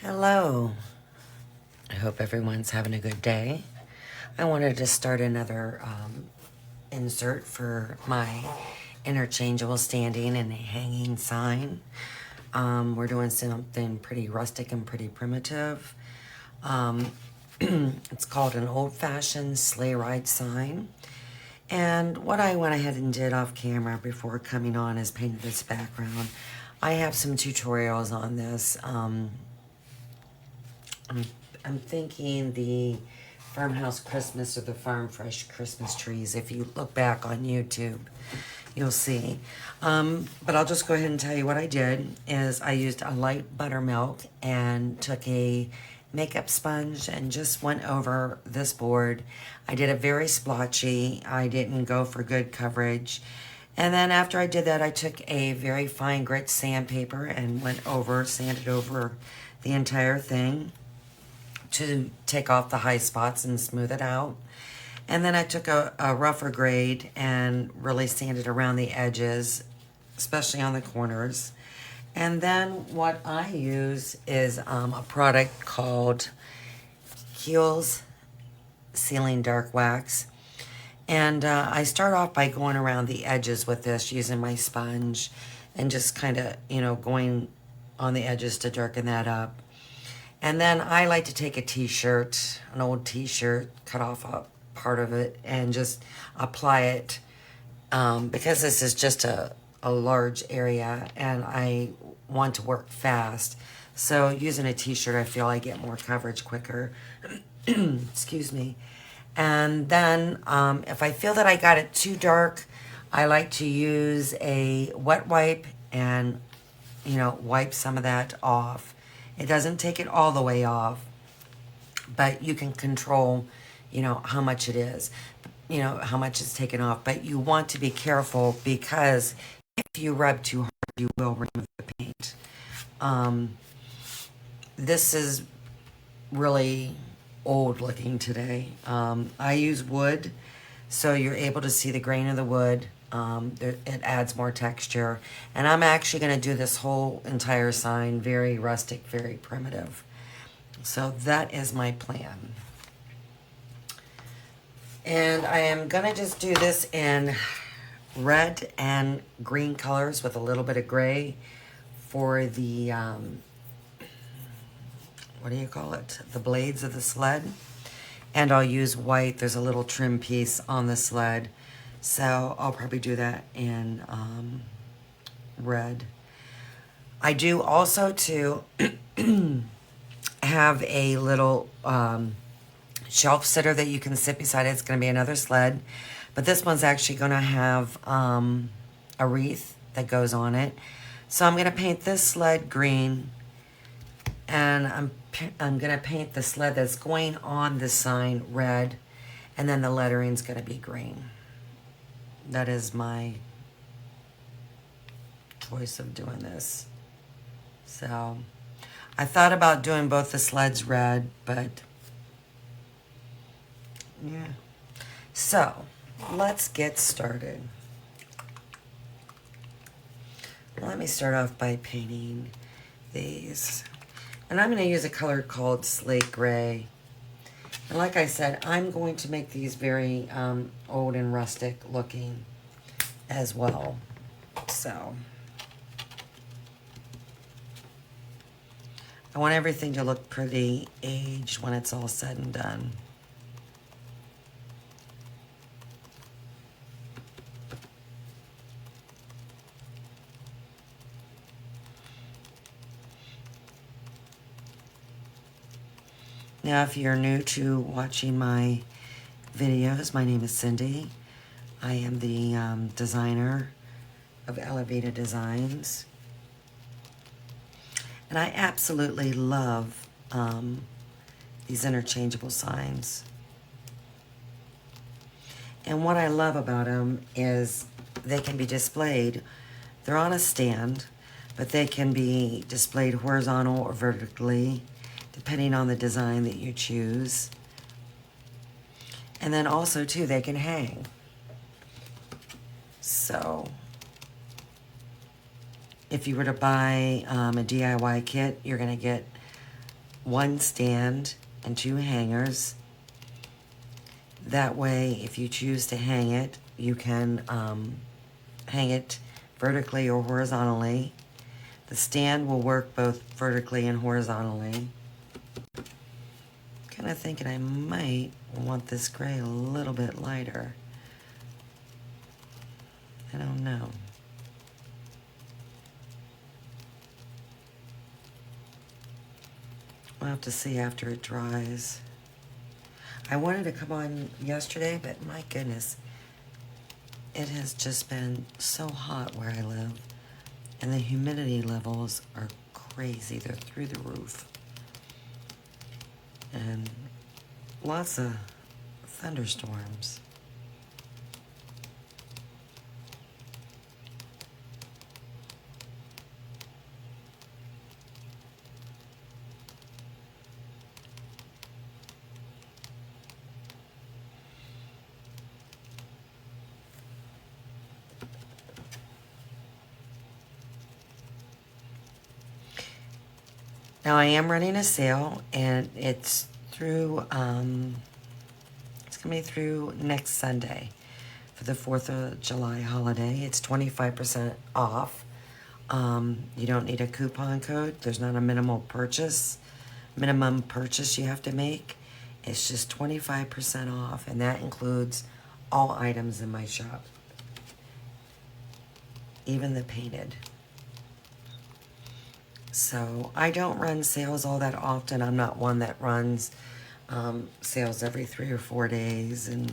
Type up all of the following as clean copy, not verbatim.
Hello. I hope everyone's having a good day. I wanted to start another insert for my interchangeable standing and hanging sign. We're doing something pretty rustic and pretty primitive. Um, it's called an old-fashioned sleigh ride sign. And what I went ahead and did off camera before coming on is painted this background. I have some tutorials on this. I'm thinking the Farmhouse Christmas or the Farm Fresh Christmas trees. If you look back on YouTube, you'll see. But I'll just go ahead and tell you what I did is I used a light buttermilk and took a makeup sponge and just went over this board. I did it very splotchy. I didn't go for good coverage. And then after I did that, I took a very fine grit sandpaper and sanded over the entire thing to take off the high spots and smooth it out. And then I took a rougher grade and really sanded around the edges, especially on the corners. And then what I use is a product called Kiehl's Sealing Dark Wax. And I start off by going around the edges with this using my sponge and just kind of, going on the edges to darken that up. And then I like to take a t-shirt, an old t-shirt, cut off a part of it and just apply it because this is just a large area and I want to work fast. So using a t-shirt, I feel I get more coverage quicker. Excuse me. And then if I feel that I got it too dark, I like to use a wet wipe and, wipe some of that off. It doesn't take it all the way off, but you can control, how much it is, how much is taken off. But you want to be careful because if you rub too hard, you will remove the paint. This is really old looking today. I use wood, so you're able to see the grain of the wood. It adds more texture. And I'm actually going to do this whole entire sign very rustic, very primitive. So that is my plan. And I am going to just do this in red and green colors with a little bit of gray for the, what do you call it? The blades of the sled. And I'll use white. There's a little trim piece on the sled. So I'll probably do that in red. I do also to have a little shelf sitter that you can sit beside it. It's going to be another sled. But this one's actually going to have a wreath that goes on it. So I'm going to paint this sled green. And I'm going to paint the sled that's going on the sign red. And then the lettering's going to be green. That is my choice of doing this. So I thought about doing both the sleds red, but yeah. So let's get started. Let me start off by painting these. And I'm going to use a color called Slate Gray. And like I said, I'm going to make these very old and rustic looking as well. So I want everything to look pretty aged when it's all said and done. Now, if you're new to watching my videos, my name is Cindy. I am the designer of Elevita Designs. And I absolutely love these interchangeable signs. And what I love about them is they can be displayed. They're on a stand, but they can be displayed horizontal or vertically, depending on the design that you choose. And then also, too, they can hang. So if you were to buy a DIY kit, you're going to get one stand and 2 hangers. That way, if you choose to hang it, you can hang it vertically or horizontally. The stand will work both vertically and horizontally. Kind of thinking I might want this gray a little bit lighter. I don't know. We'll have to see after it dries. I wanted to come on yesterday, but my goodness, it has just been so hot where I live, and the humidity levels are crazy. They're through the roof. And lots of thunderstorms. Now I am running a sale, and it's through, it's gonna be through next Sunday for the 4th of July holiday. It's 25% off. You don't need a coupon code. There's not a minimum purchase you have to make. It's just 25% off, and that includes all items in my shop, even the painted. So I don't run sales all that often. I'm not one that runs sales every 3 or 4 days. And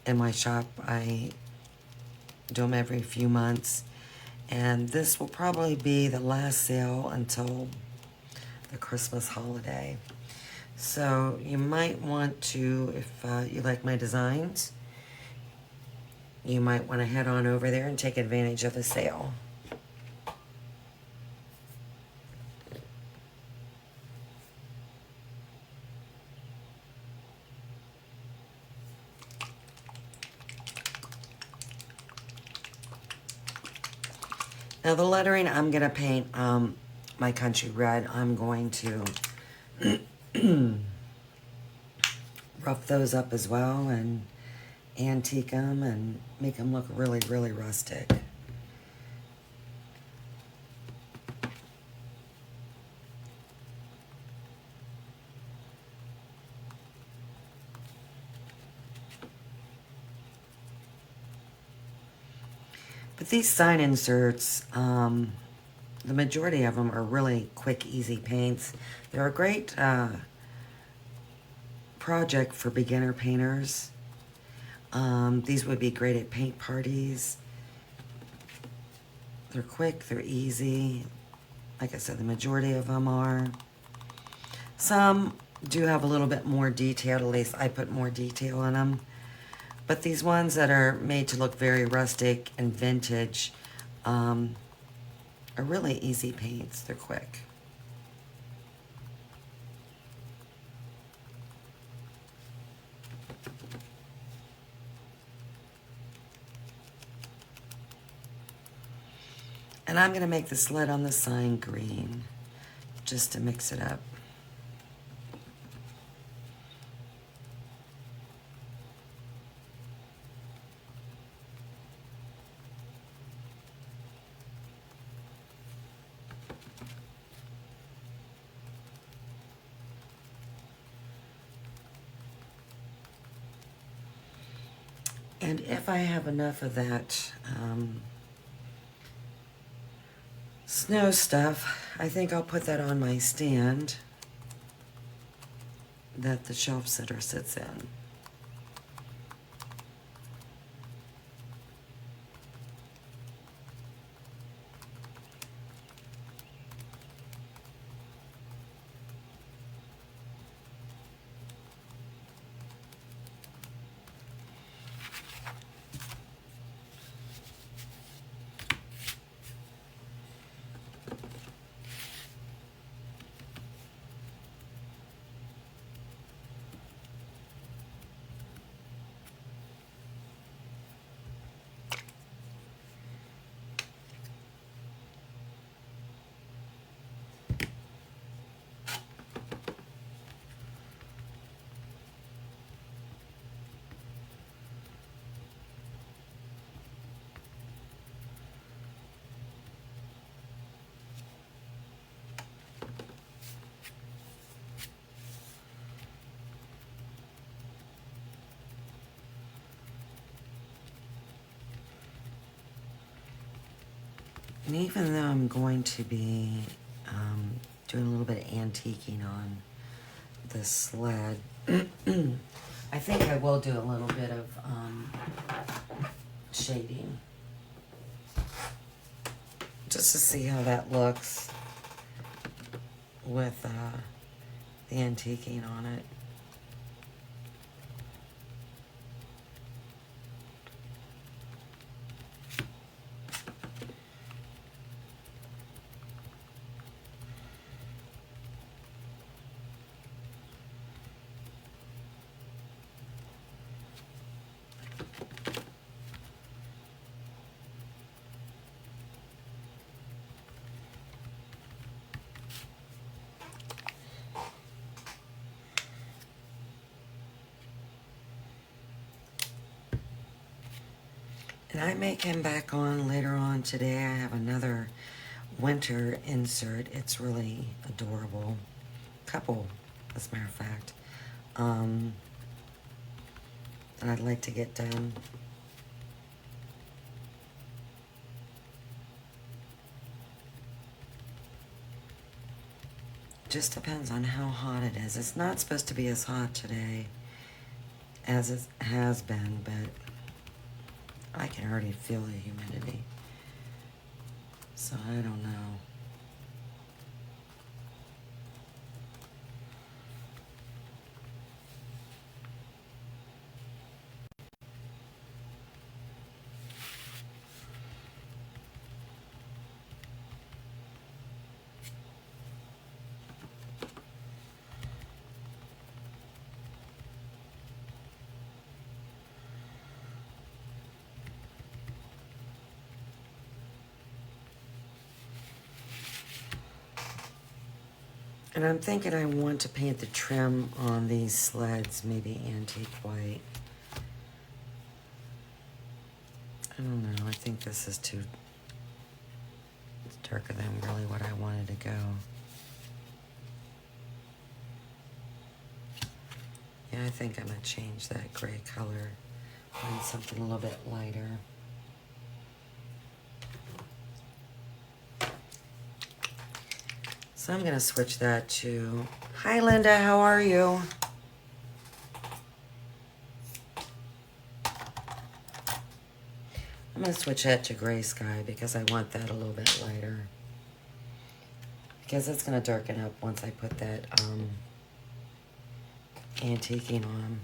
in my shop, I do them every few months. And this will probably be the last sale until the Christmas holiday. So you might want to, if you like my designs, you might want to head on over there and take advantage of the sale. Now the lettering, I'm going to paint my country red. I'm going to rough those up as well and antique them and make them look really, really rustic. But these sign inserts, the majority of them are really quick, easy paints. They're a great project for beginner painters. These would be great at paint parties. They're quick, they're easy. Like I said, the majority of them are. Some do have a little bit more detail, at least I put more detail in them. But these ones that are made to look very rustic and vintage are really easy paints. They're quick. And I'm going to make this lid on the sign green just to mix it up. And if I have enough of that snow stuff, I think I'll put that on my stand that the shelf sitter sits in. And even though I'm going to be doing a little bit of antiquing on this sled, I think I will do a little bit of shading. Just to see how that looks with the antiquing on it. And I may come back on later on today. I have another winter insert. It's really adorable. Couple, as a matter of fact. That I'd like to get done. Just depends on how hot it is. It's not supposed to be as hot today as it has been, but I can already feel the humidity. So I don't know. And I'm thinking I want to paint the trim on these sleds, maybe antique white. I don't know, I think this is too, it's darker than really what I wanted to go. Yeah, I think I'm gonna change that gray color, find something a little bit lighter. So I'm gonna switch that to, hi Linda, how are you? I'm gonna switch that to gray sky because I want that a little bit lighter. Because it's gonna darken up once I put that antiquing on.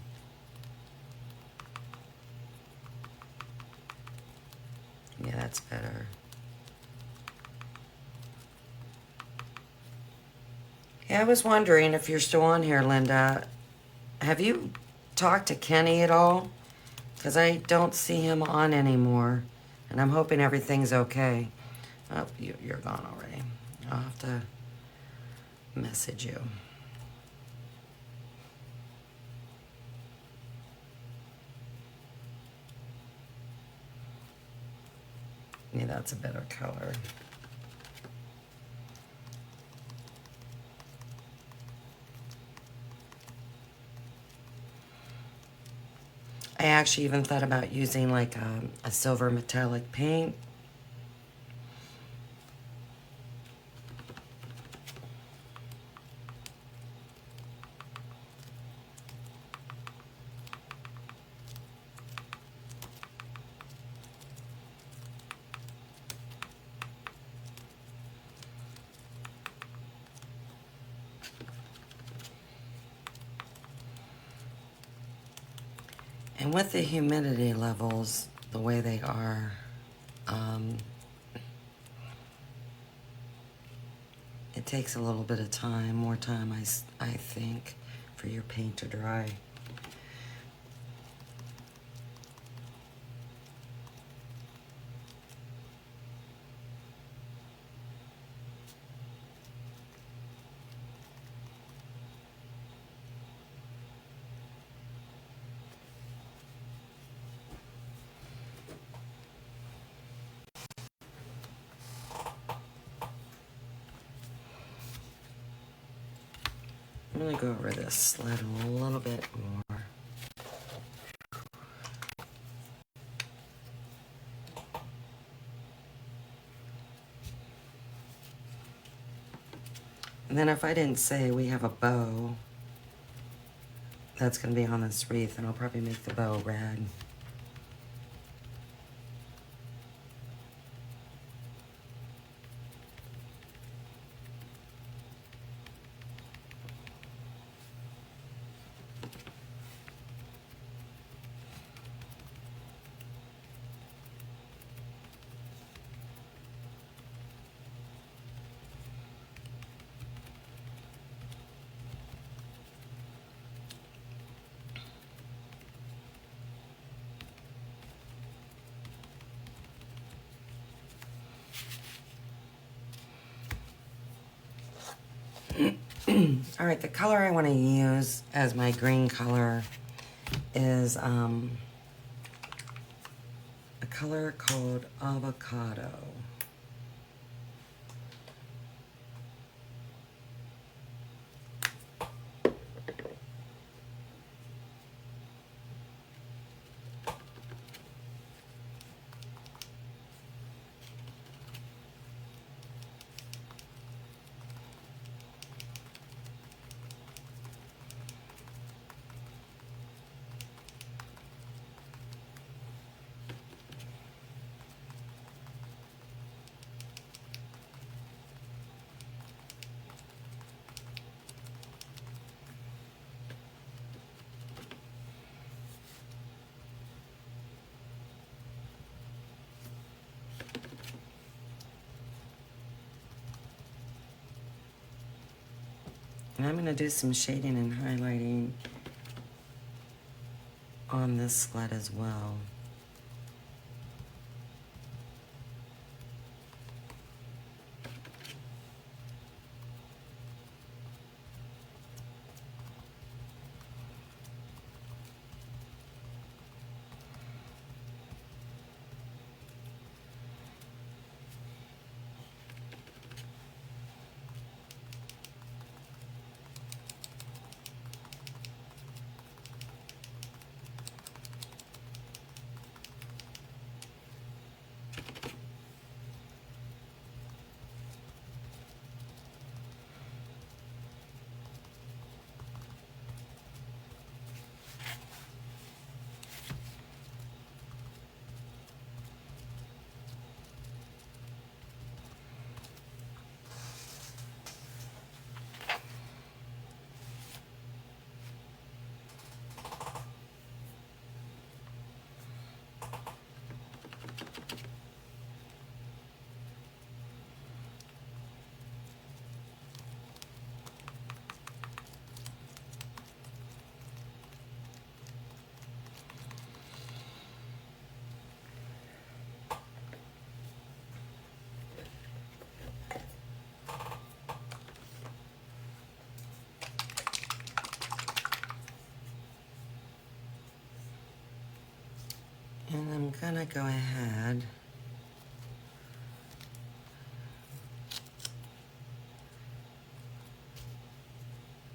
Yeah, that's better. Yeah, I was wondering if you're still on here, Linda. Have you talked to Kenny at all? Because I don't see him on anymore. And I'm hoping everything's okay. Oh, you're gone already. I'll have to message you. Yeah, that's a better color. I actually even thought about using like a silver metallic paint. And with the humidity levels the way they are, it takes a little bit of time, more time I think, for your paint to dry. I'm gonna go over this sled a little bit more. And then if I didn't say we have a bow that's going to be on this wreath, and I'll probably make the bow red. All right, the color I want to use as my green color is a color called Avocado. And I'm going to do some shading and highlighting on this sled as well. And I'm gonna go ahead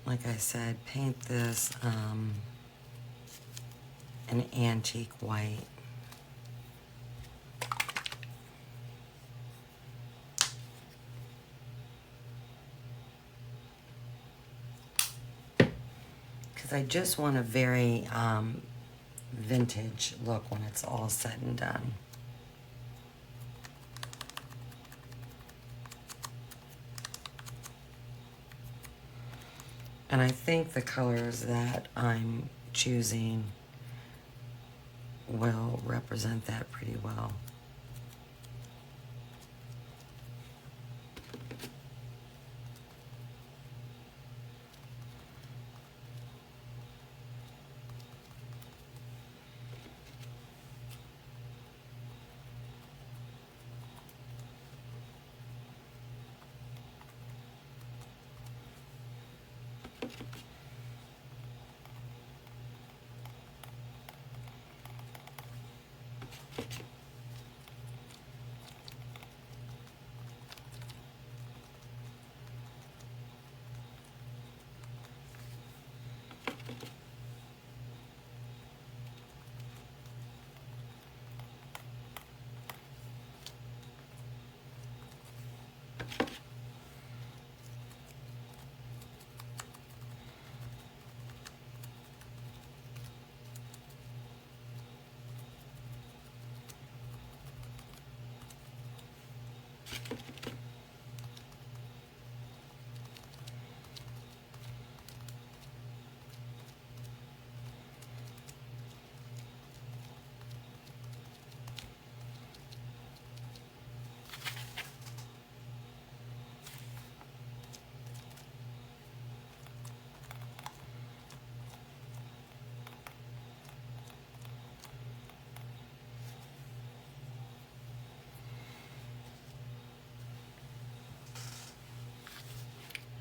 like I said, paint this an antique white. Because I just want a very vintage look when it's all said and done. And I think the colors that I'm choosing will represent that pretty well.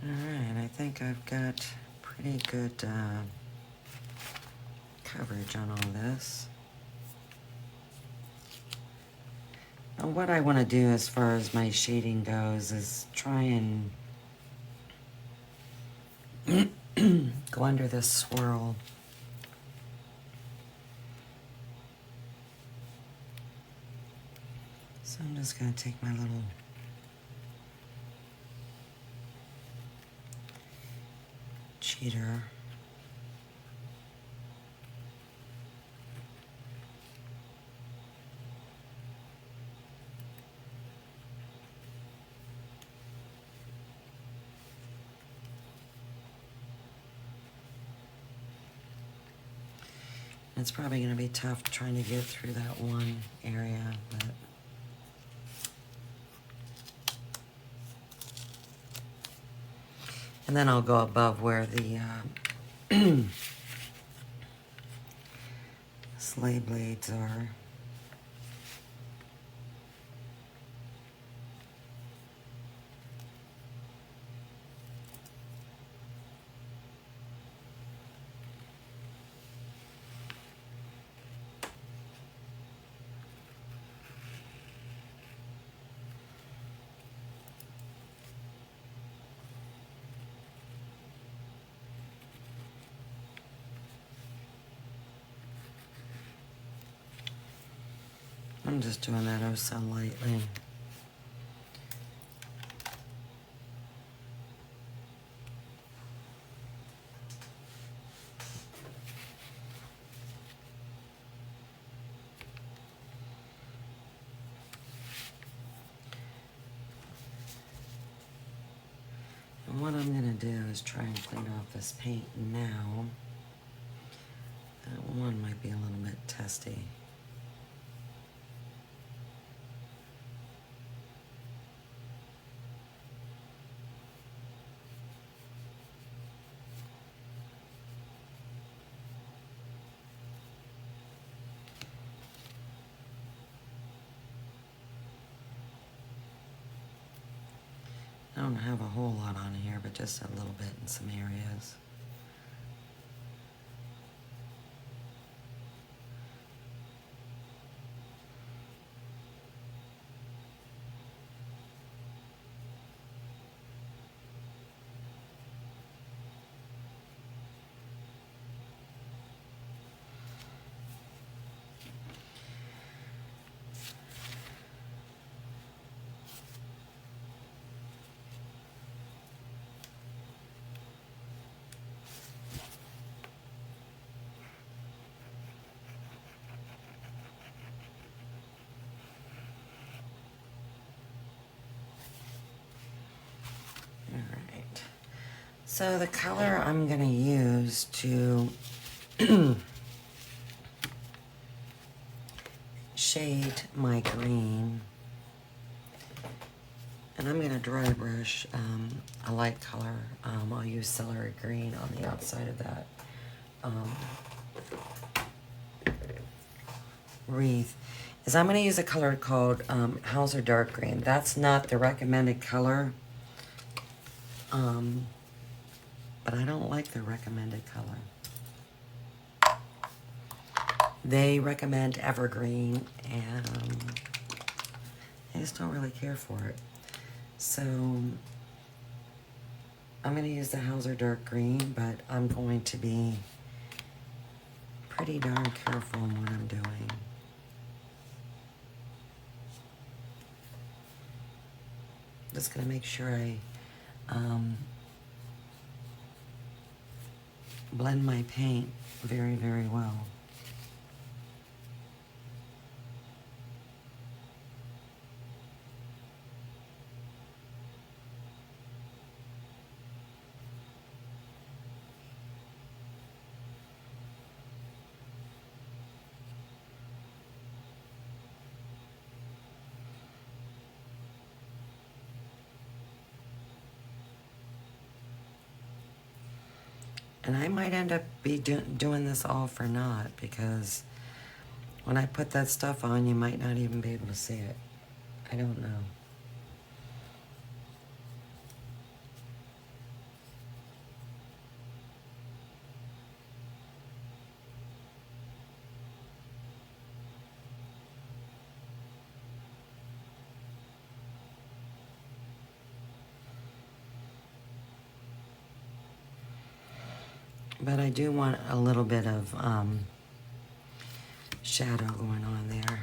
Alright, I think I've got pretty good coverage on all this. Now what I want to do as far as my shading goes is try and go under this swirl. So I'm just going to take my little cheater. It's probably going to be tough trying to get through that one area, but and then I'll go above where the sleigh blades are. I'm just doing that oh so lightly. And what I'm going to do is try and clean off this paint now. That one might be a little bit testy. I don't have a whole lot on here, but just a little bit in some areas. So the color I'm going to use to shade my green, and I'm going to dry brush a light color. I'll use celery green on the outside of that wreath. Is I'm going to use a color called Hauser Dark Green. That's not the recommended color. But I don't like the recommended color. They recommend evergreen, and I just don't really care for it. So I'm going to use the Hauser Dark Green, but I'm going to be pretty darn careful in what I'm doing. Just going to make sure I blend my paint very, very well. And I might end up doing this all for naught, because when I put that stuff on, you might not even be able to see it. I don't know. But I do want a little bit of shadow going on there.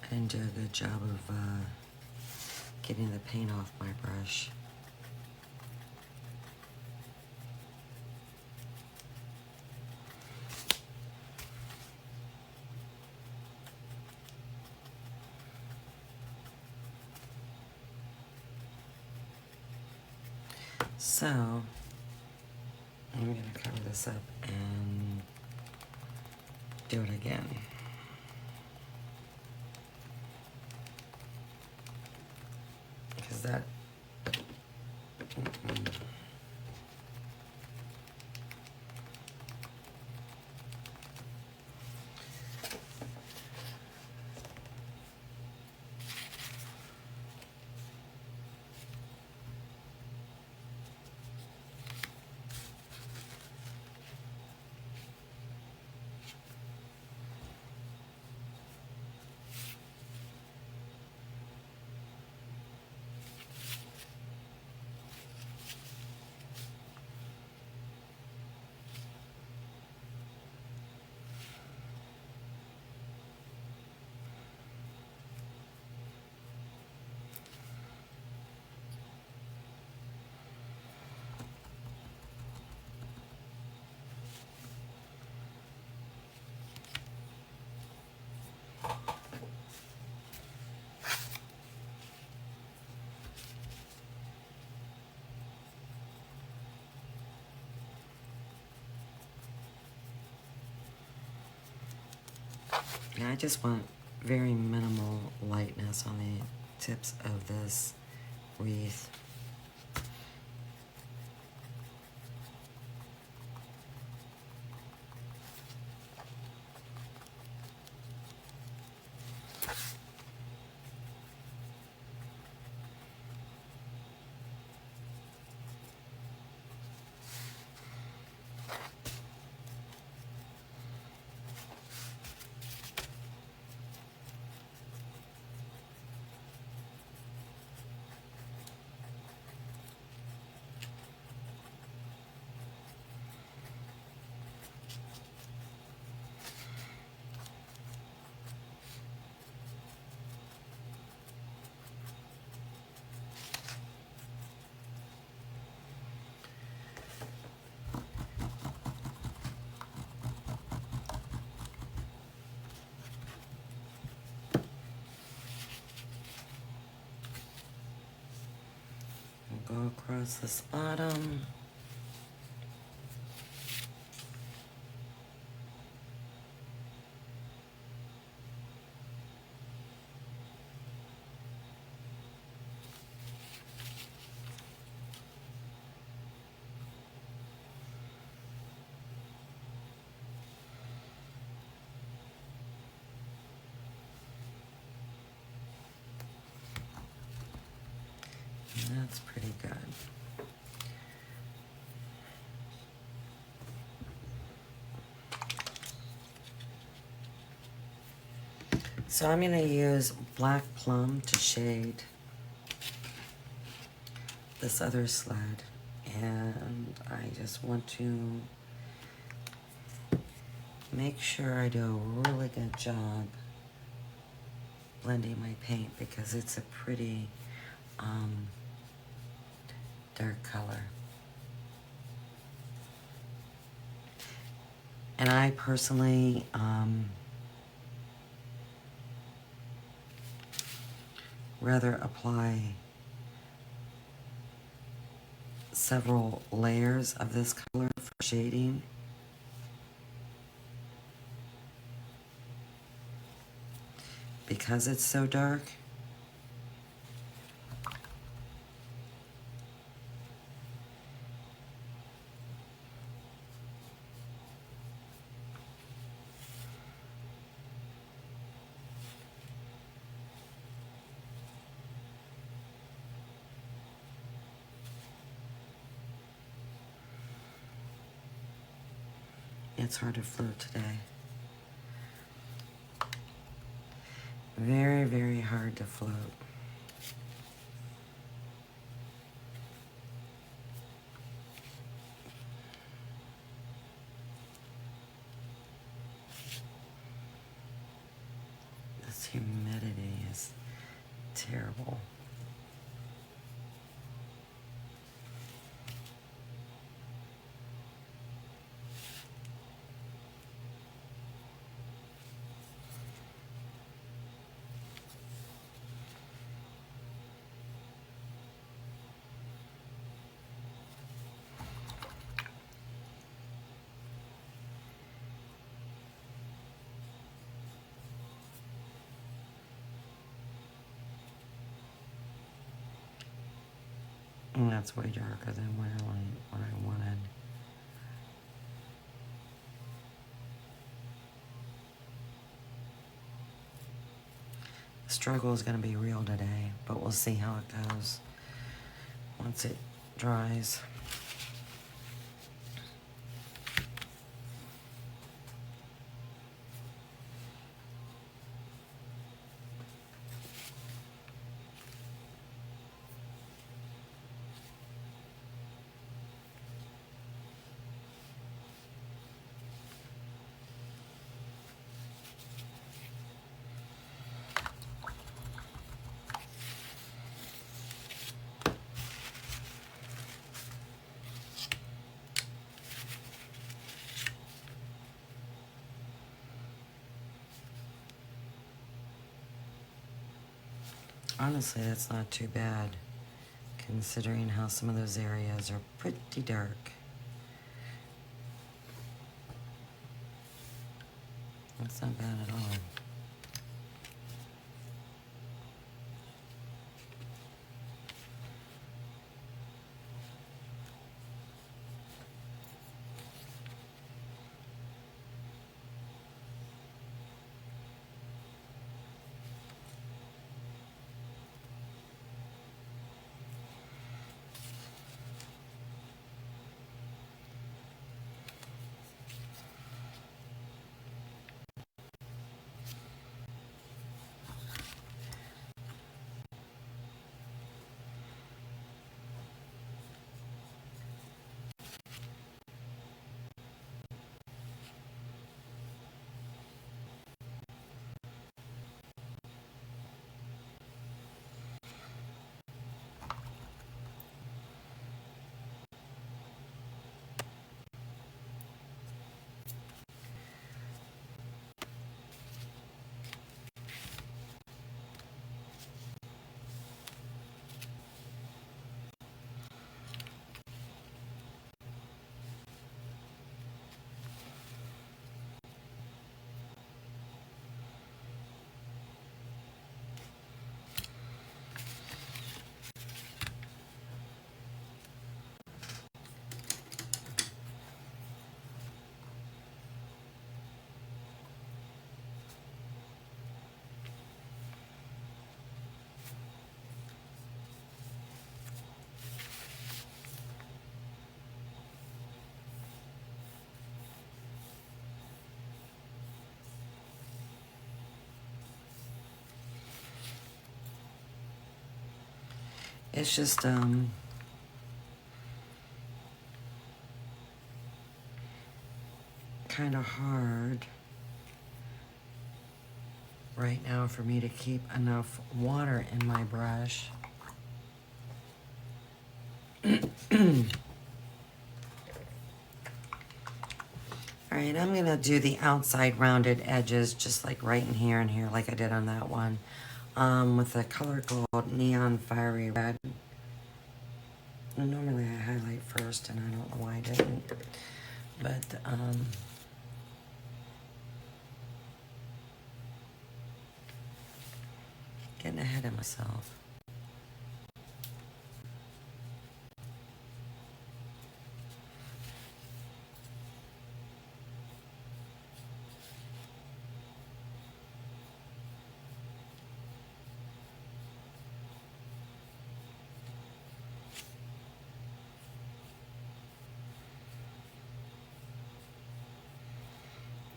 And do a good job of getting the paint off my brush. So, I'm going to cover this up and do it again. Because that... And I just want very minimal lightness on the tips of this wreath. Go across this bottom. That's pretty good. So I'm going to use Black Plum to shade this other sled. And I just want to make sure I do a really good job blending my paint because it's a pretty dark color. And I personally rather apply several layers of this color for shading. Because it's so dark. It's hard to float today. Very, very hard to float. This humidity is terrible. And that's way darker than what I wanted. The struggle is going to be real today, but we'll see how it goes once it dries. Honestly, that's not too bad, considering how some of those areas are pretty dark. That's not bad at all. It's just, kind of hard right now for me to keep enough water in my brush. Alright, I'm gonna do the outside rounded edges just like right in here and here like I did on that one. With a color called Neon Fiery Red. And normally I highlight first and I don't know why I didn't. But, getting ahead of myself.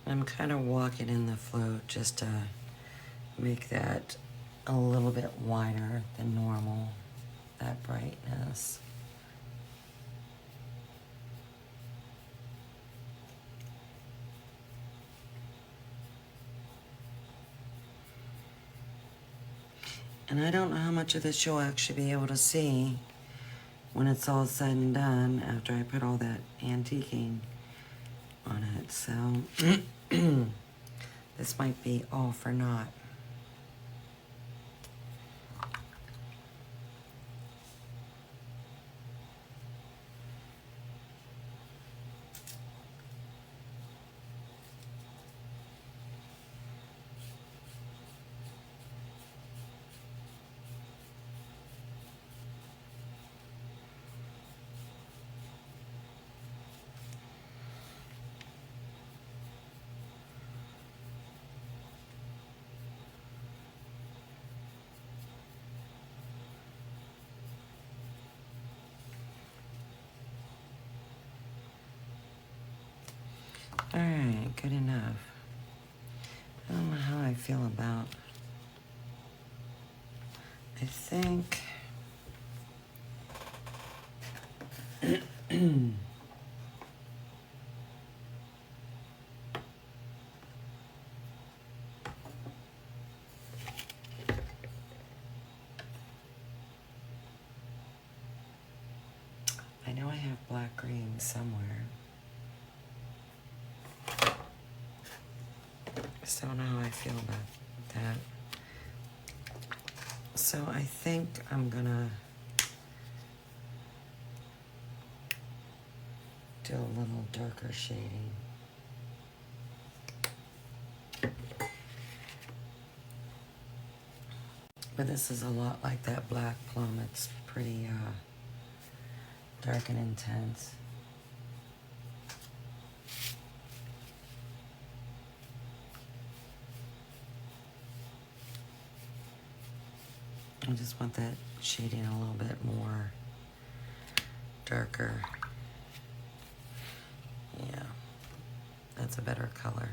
I'm kind of walking in the float just to make that a little bit wider than normal, that brightness. And I don't know how much of this you'll actually be able to see when it's all said and done after I put all that antiquing on it. So this might be all for naught. Alright, good enough. I don't know how I feel about. I think I know I have black green somewhere. Just don't know how I feel about that. So I think I'm gonna do a little darker shading. But this is a lot like that black plum. It's pretty dark and intense. I just want that shading a little bit more darker. Yeah, that's a better color.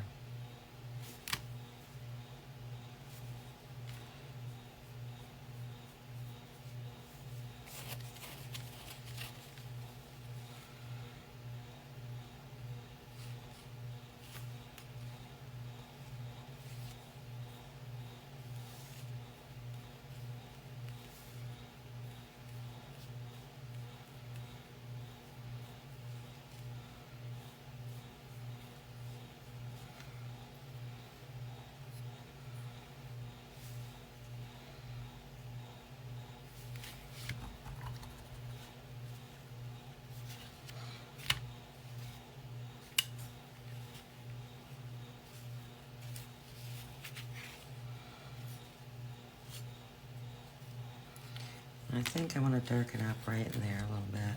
I think I want to darken up right in there a little bit.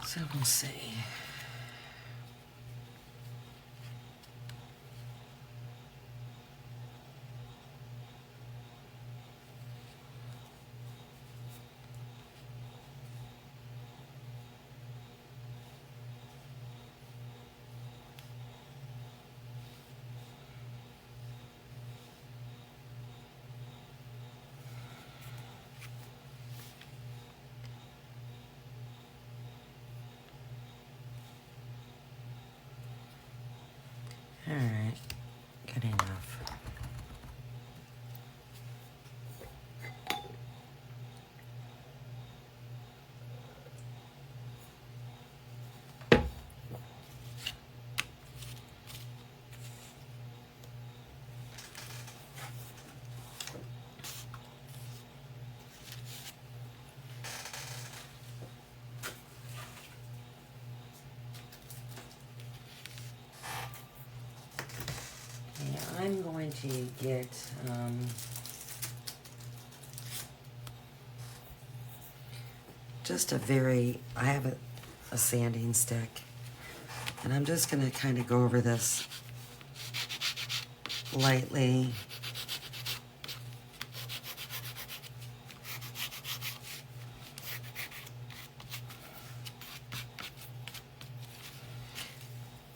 So we'll see. All right, good enough. Yeah, I'm going to get just I have a sanding stick, and I'm just going to kind of go over this lightly.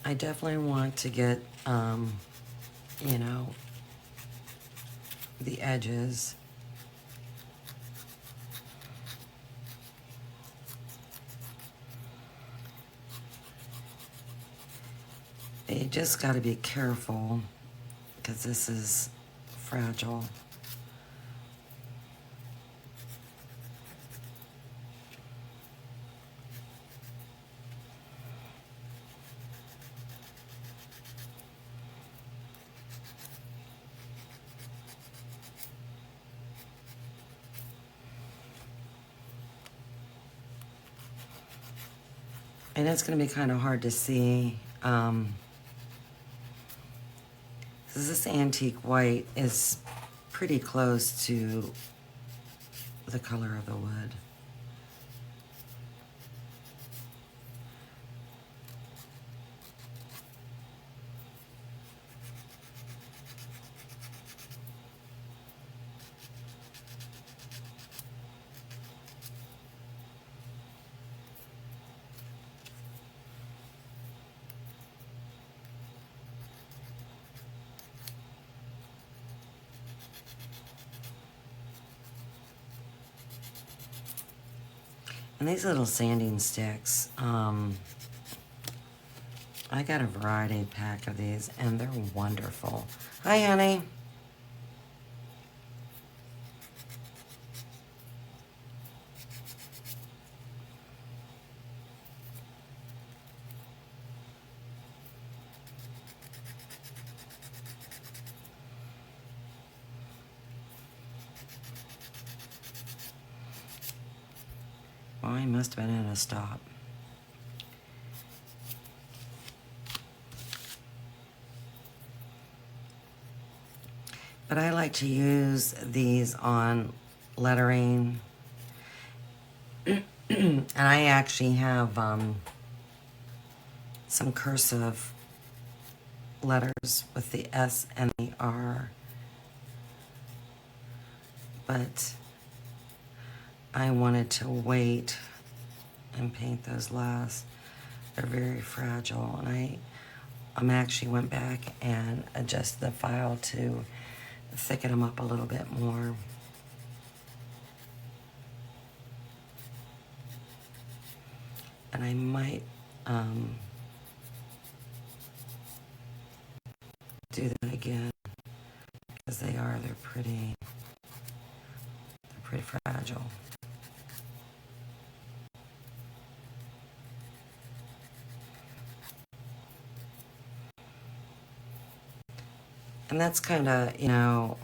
I definitely want to get, you know, the edges. You just got to be careful because this is fragile. And it's going to be kind of hard to see. This antique white is pretty close to the color of the wood. And these little sanding sticks, I got a variety pack of these, and they're wonderful. Hi, honey. Well, he must have been in a stop. But I like to use these on lettering. And I actually have some cursive letters with the S and the R. But I wanted to wait and paint those last. They're very fragile, and I actually went back and adjusted the file to thicken them up a little bit more. And I might do that again because they're pretty fragile. And that's kind of, you know,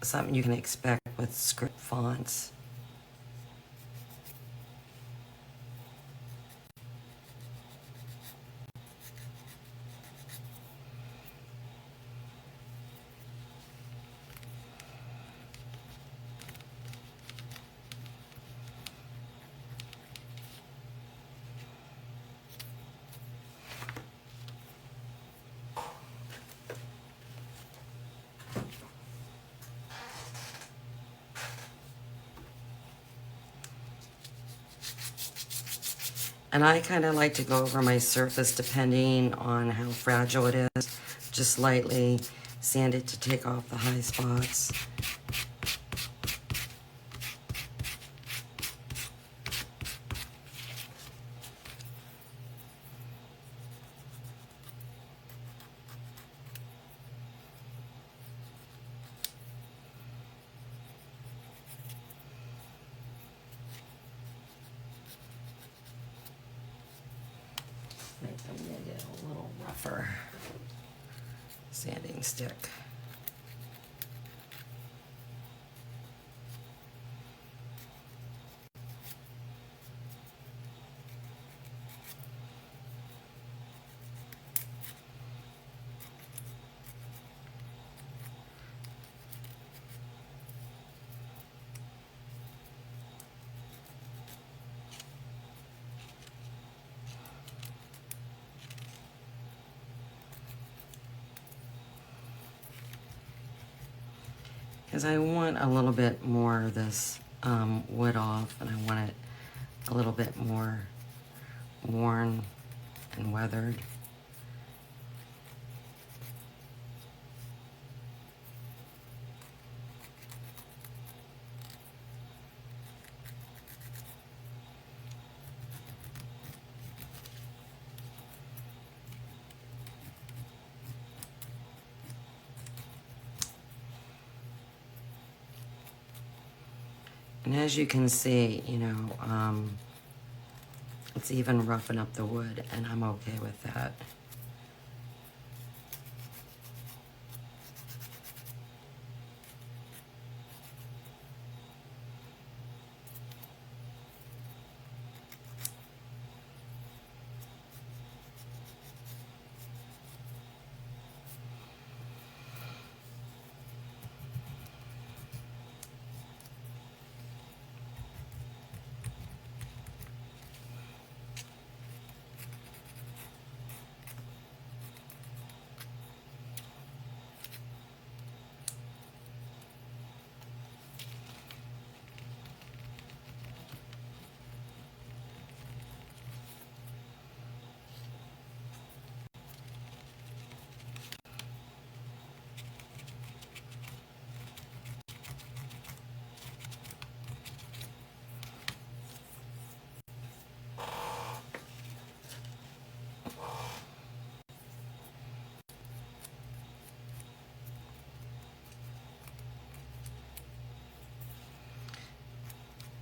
something you can expect with script fonts. And I kind of like to go over my surface depending on how fragile it is. Just lightly sand it to take off the high spots. I'm gonna get a little rougher sanding stick. Because I want a little bit more of this wood off, and I want it a little bit more worn and weathered. And as you can see, you know, it's even roughing up the wood, and I'm okay with that.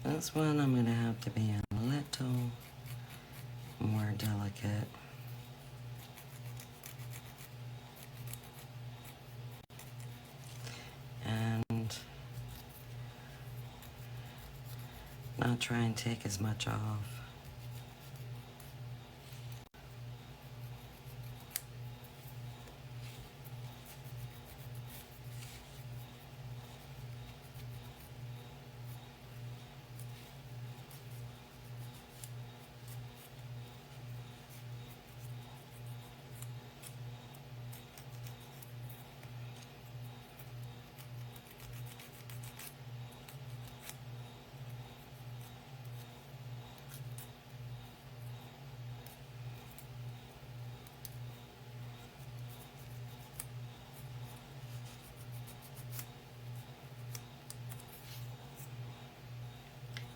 This one I'm going to have to be a little more delicate. And not try and take as much off.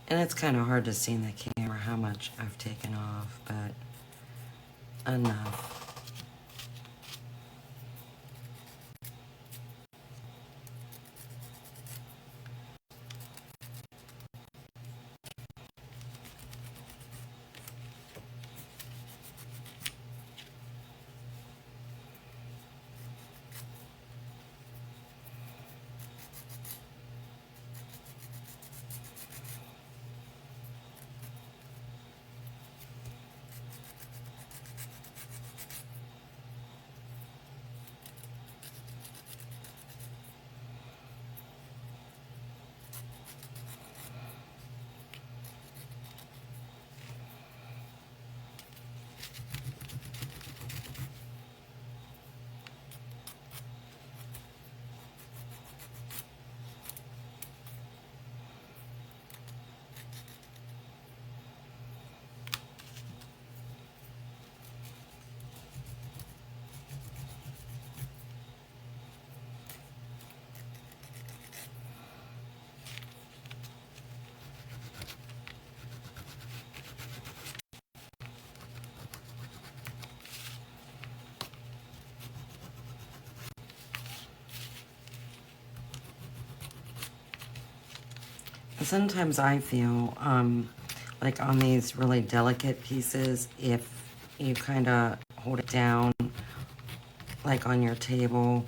And it's kind of hard to see in the camera how much I've taken off, but enough. Sometimes I feel like on these really delicate pieces, if you kind of hold it down, like on your table,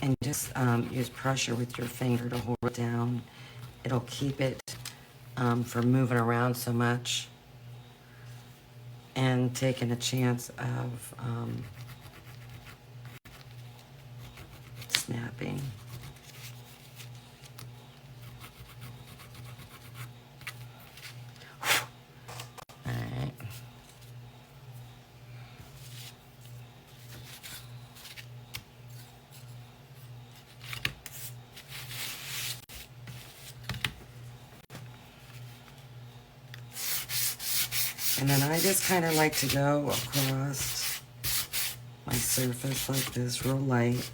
and just use pressure with your finger to hold it down, it'll keep it from moving around so much and taking a chance of snapping. Alright. And then I just kind of like to go across my surface like this, real light.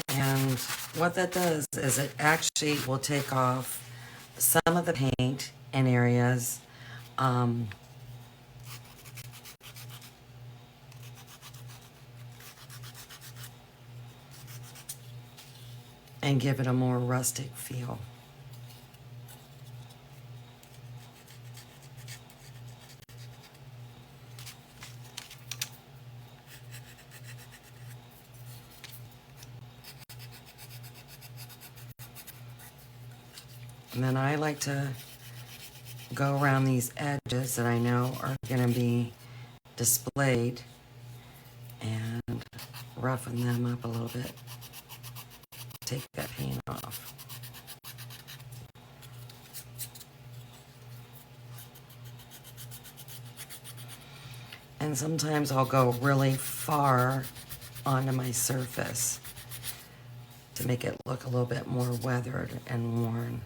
And what that does is it actually will take off some of the paint in areas. And give it a more rustic feel. And then I like to go around these edges that I know are going to be displayed and roughen them up a little bit. Take that paint off. And sometimes I'll go really far onto my surface to make it look a little bit more weathered and worn.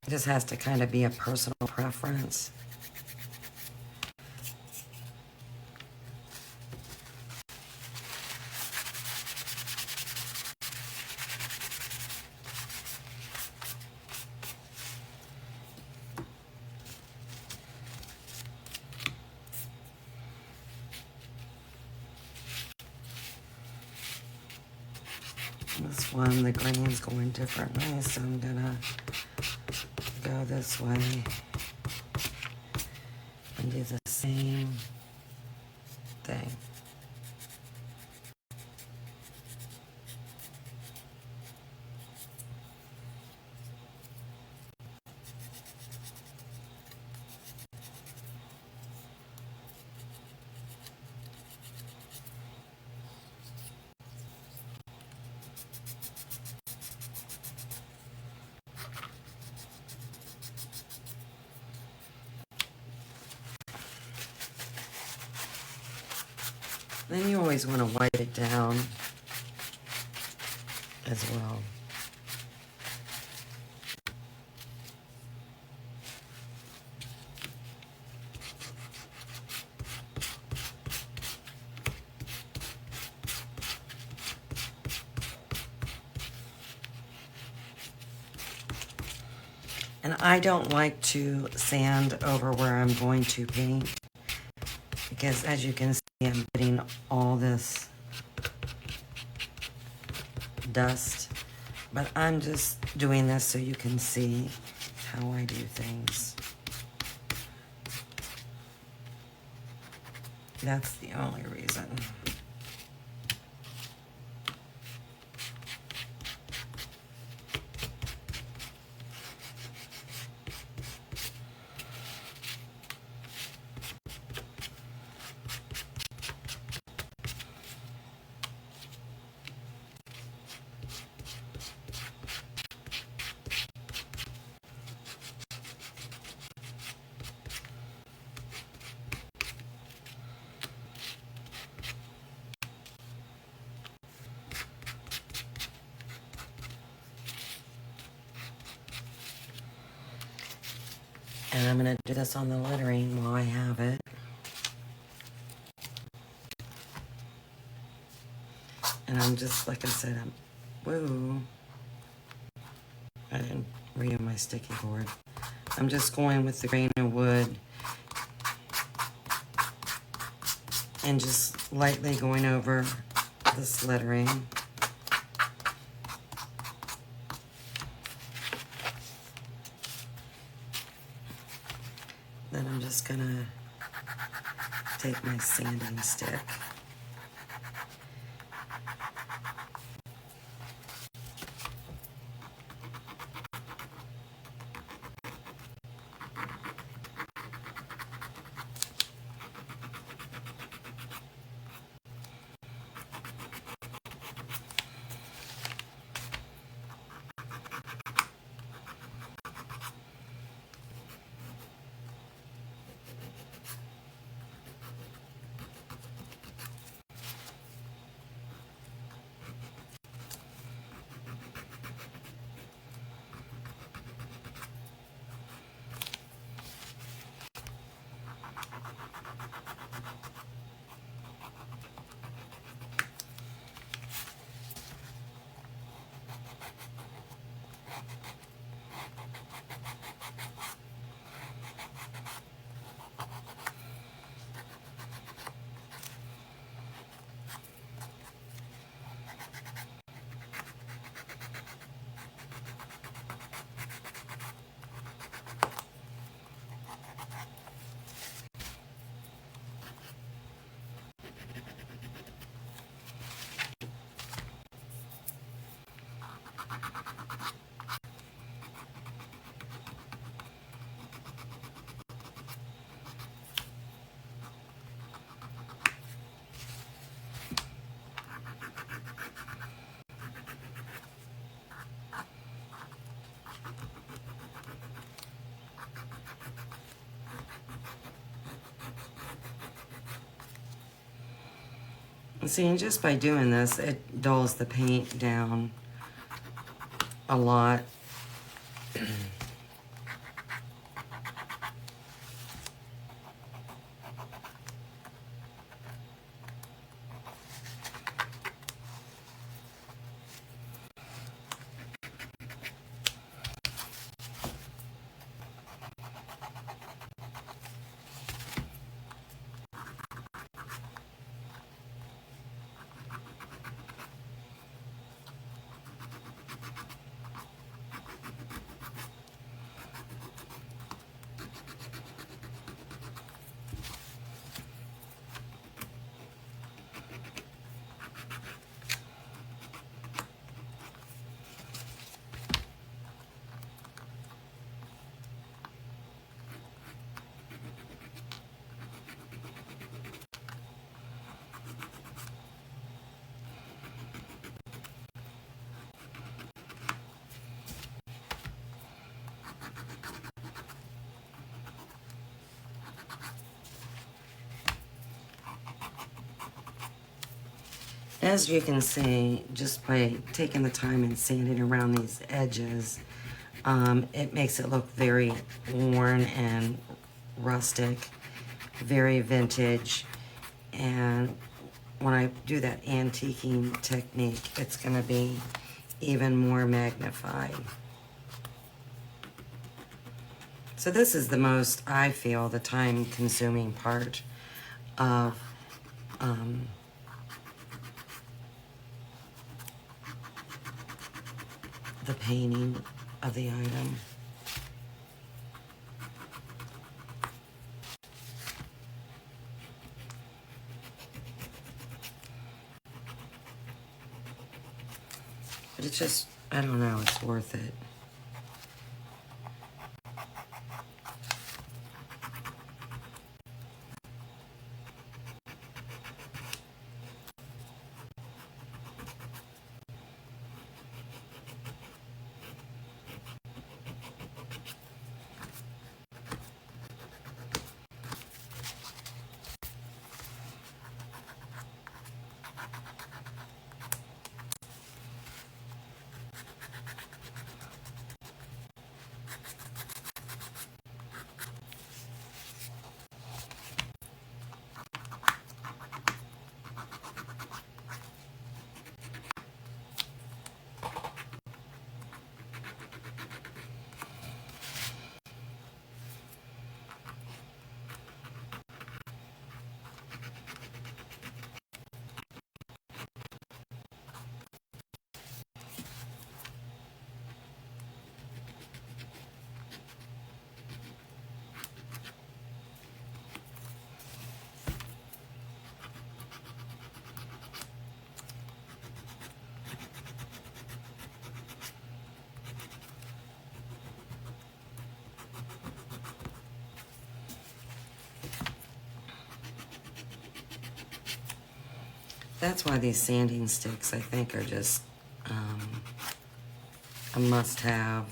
It just has to kind of be a personal preference. This one, the grain's going differently, so I'm gonna go this way and do the same thing. Then you always want to wipe it down as well. And I don't like to sand over where I'm going to paint, because as you can see, I'm getting all this dust. But I'm just doing this so you can see how I do things. That's the only reason. And I'm going to do this on the lettering while I have it. And I'm just, like I said, whoa. I didn't read on my sticky board. I'm just going with the grain of wood and just lightly going over this lettering. Then I'm just gonna take my sanding stick. See, and just by doing this, it dulls the paint down a lot. As you can see, just by taking the time and sanding around these edges, it makes it look very worn and rustic, very vintage. And when I do that antiquing technique, it's going to be even more magnified. So this is the most, I feel, the time-consuming part of the painting of the item. But it's just, I don't know, it's worth it. That's why these sanding sticks, I think, are just a must-have.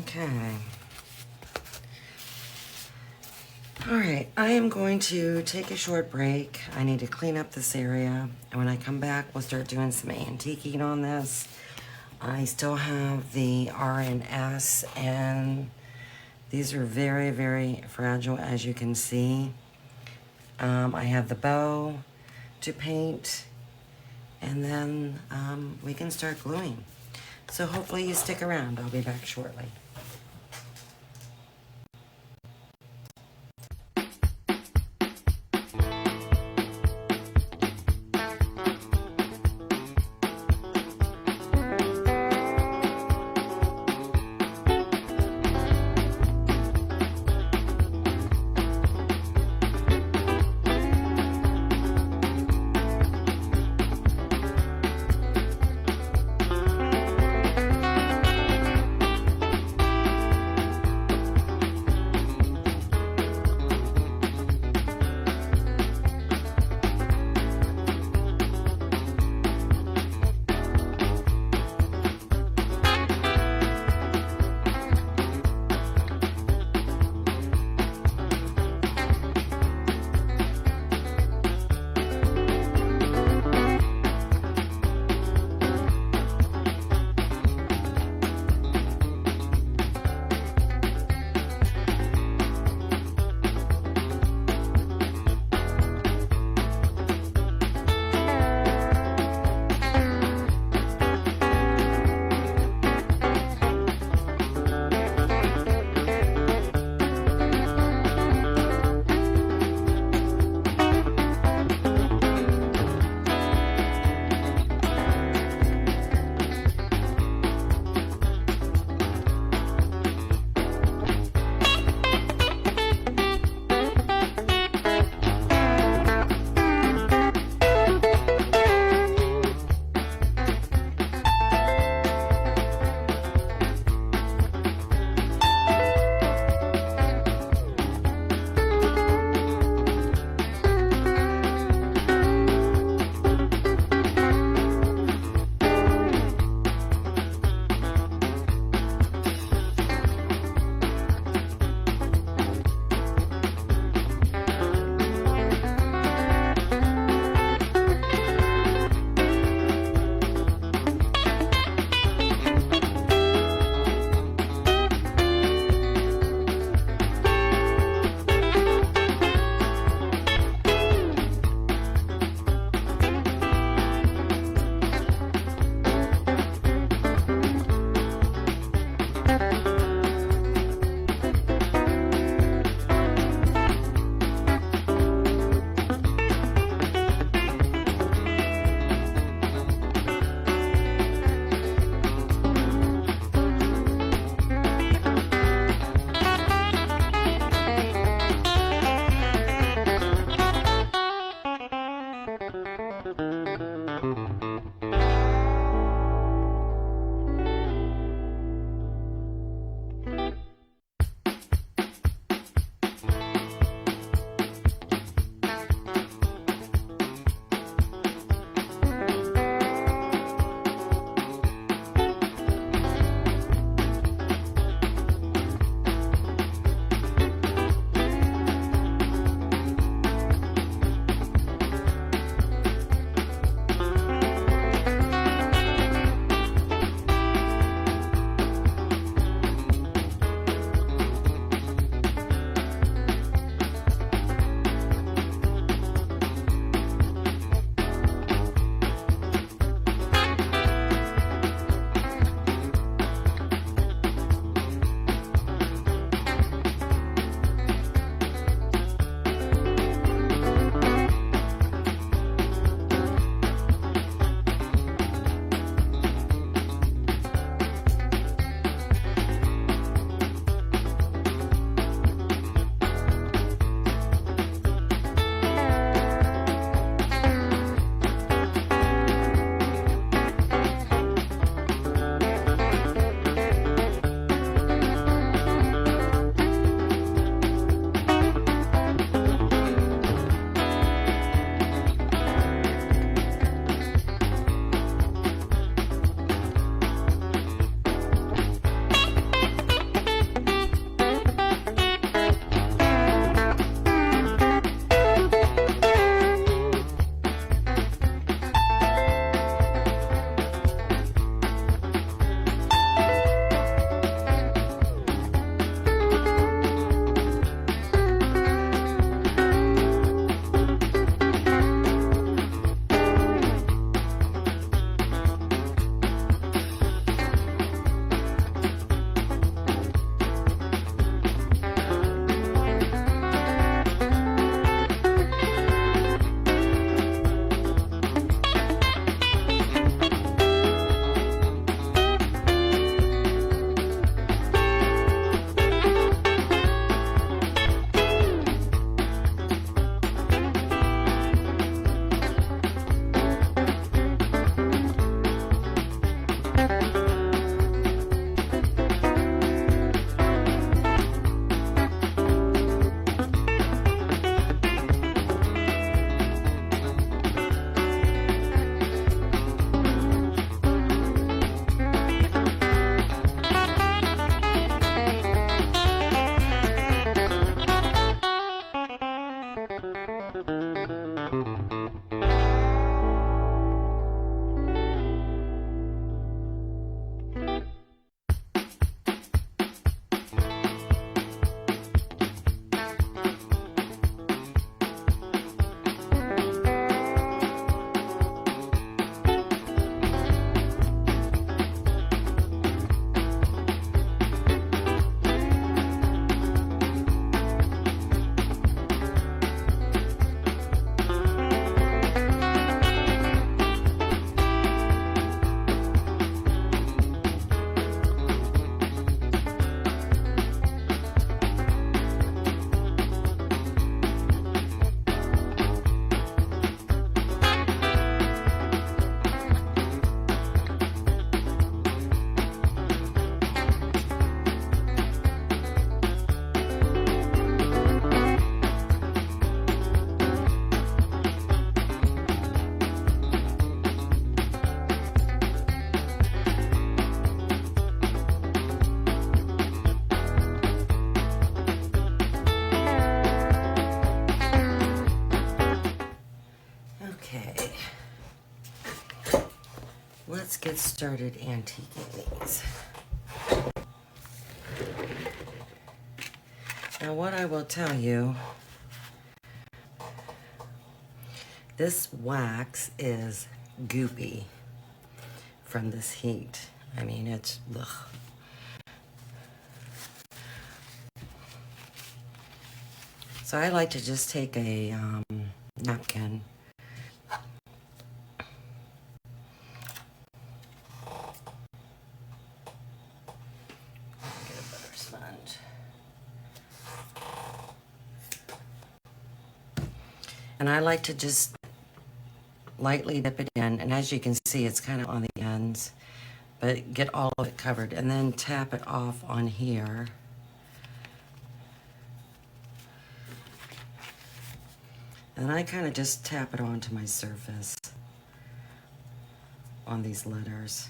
Okay. All right, I am going to take a short break. I need to clean up this area. And when I come back, we'll start doing some antiquing on this. I still have the R and S, and these are very, very fragile, as you can see. I have the bow to paint, and then we can start gluing. So hopefully you stick around. I'll be back shortly. get started antiquing these. Now what I will tell you, this wax is goopy from this heat. I mean, it's, ugh. So I like to just take a napkin. Get a butter sponge. And I like to just lightly dip it in, and as you can see, it's kind of on the ends, but get all of it covered, and then tap it off on here. And I kind of just tap it onto my surface on these letters.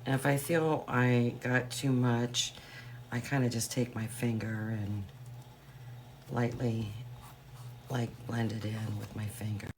And if I feel I got too much, I kind of just take my finger and lightly, like, blend it in with my finger.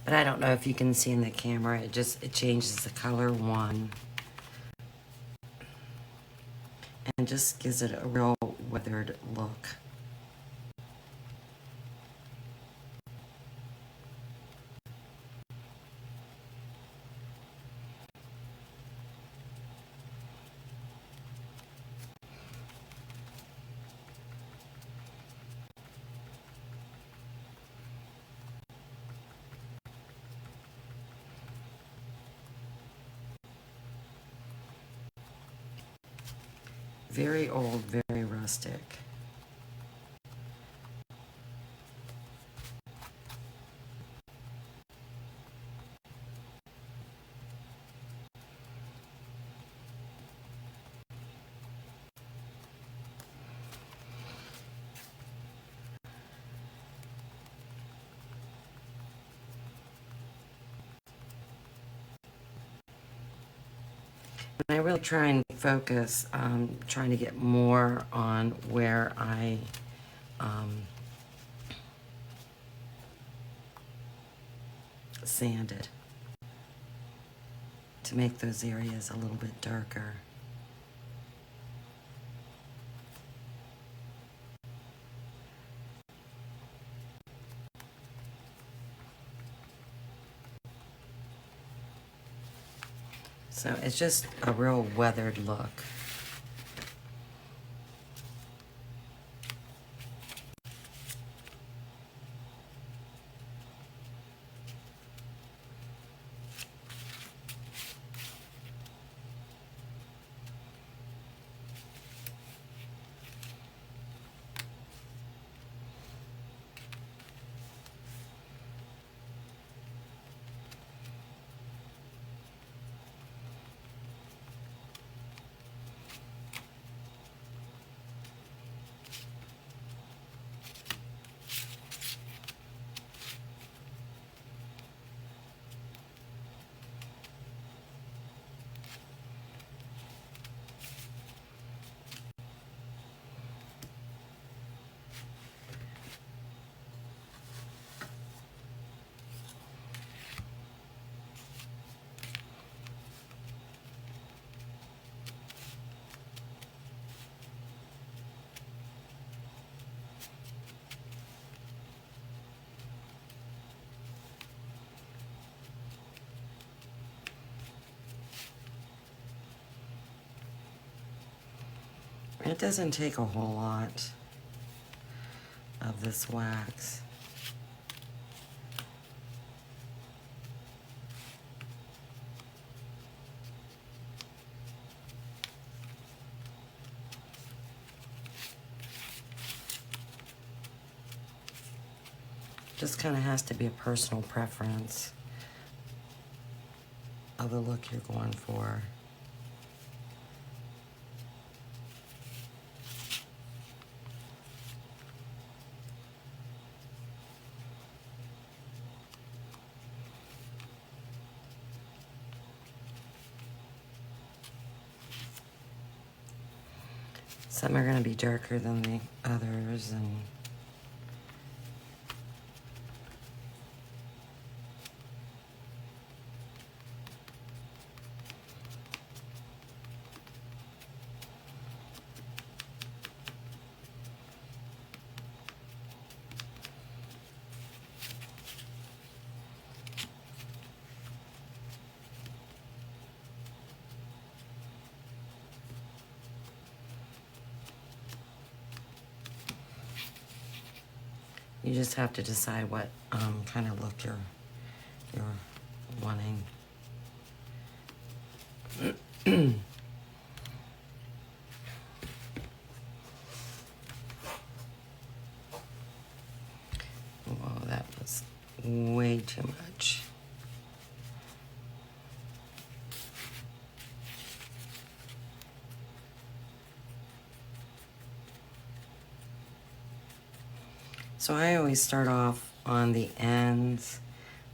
But I don't know if you can see in the camera, it changes the color one. And just gives it a real weathered look. Very old, very rustic. And I really try and focus, trying to get more on where I sanded to make those areas a little bit darker. So it's just a real weathered look. It doesn't take a whole lot of this wax. Just kind of has to be a personal preference of the look you're going for. Some are going to be darker than the others, and you just have to decide what kind of look you're wanting. Whoa, that was way too much. So I always start off on the ends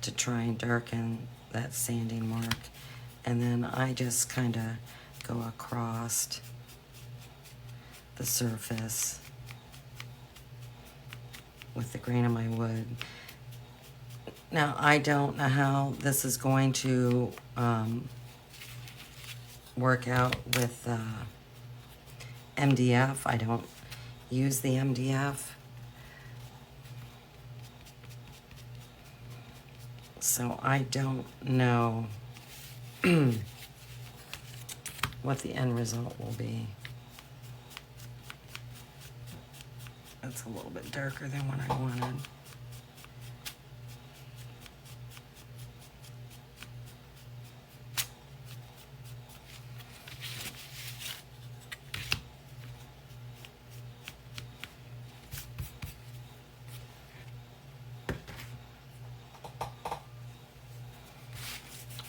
to try and darken that sanding mark, and then I just kind of go across the surface with the grain of my wood. Now, I don't know how this is going to work out with MDF. I don't use the MDF. So I don't know what the end result will be. That's a little bit darker than what I wanted.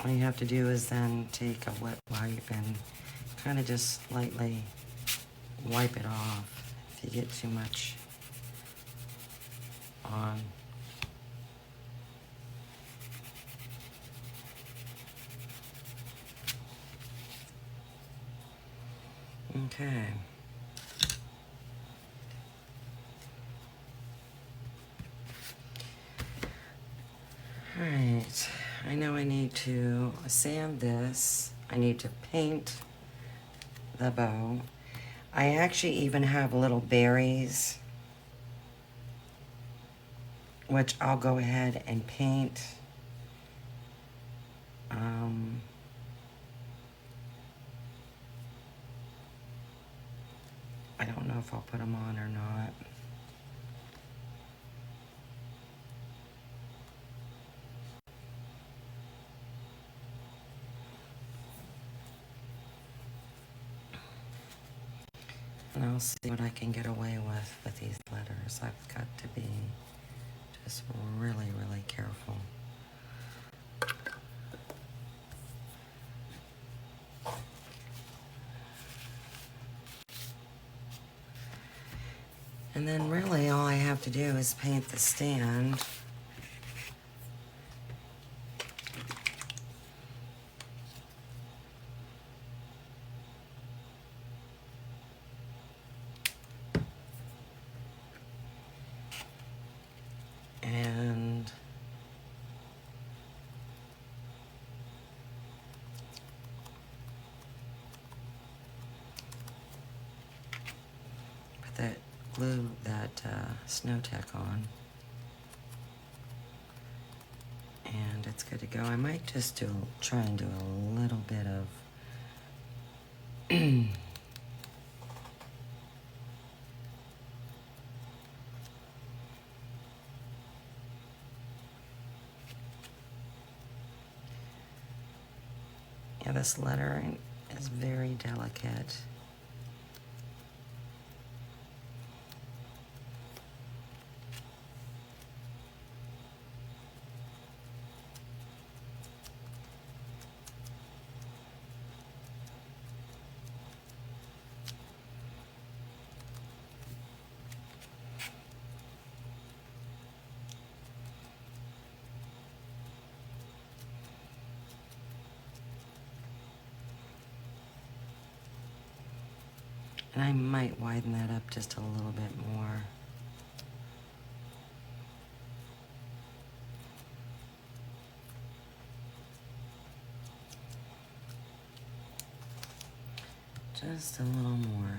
All you have to do is then take a wet wipe and kind of just lightly wipe it off if you get too much on. Okay. All right. I know I need to sand this. I need to paint the bow. I actually even have little berries, which I'll go ahead and paint. I don't know if I'll put them on or not. And I'll see what I can get away with these letters. I've got to be just really, really careful. And then really all I have to do is paint the stand. And put that glue, that snow tack on. And it's good to go. I might just try and do a little bit of Yeah, this lettering is very delicate. And I might widen that up just a little bit more. Just a little more.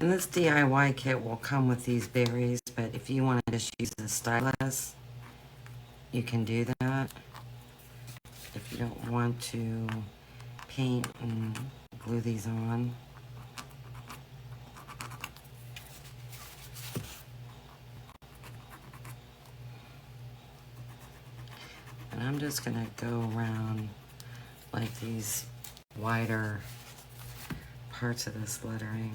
And this DIY kit will come with these berries, but if you want to just use the stylus, you can do that. If you don't want to paint and glue these on. And I'm just gonna go around like these wider parts of this lettering.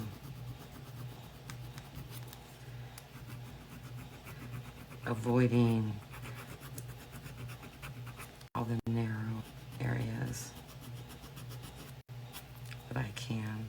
Avoiding all the narrow areas that I can.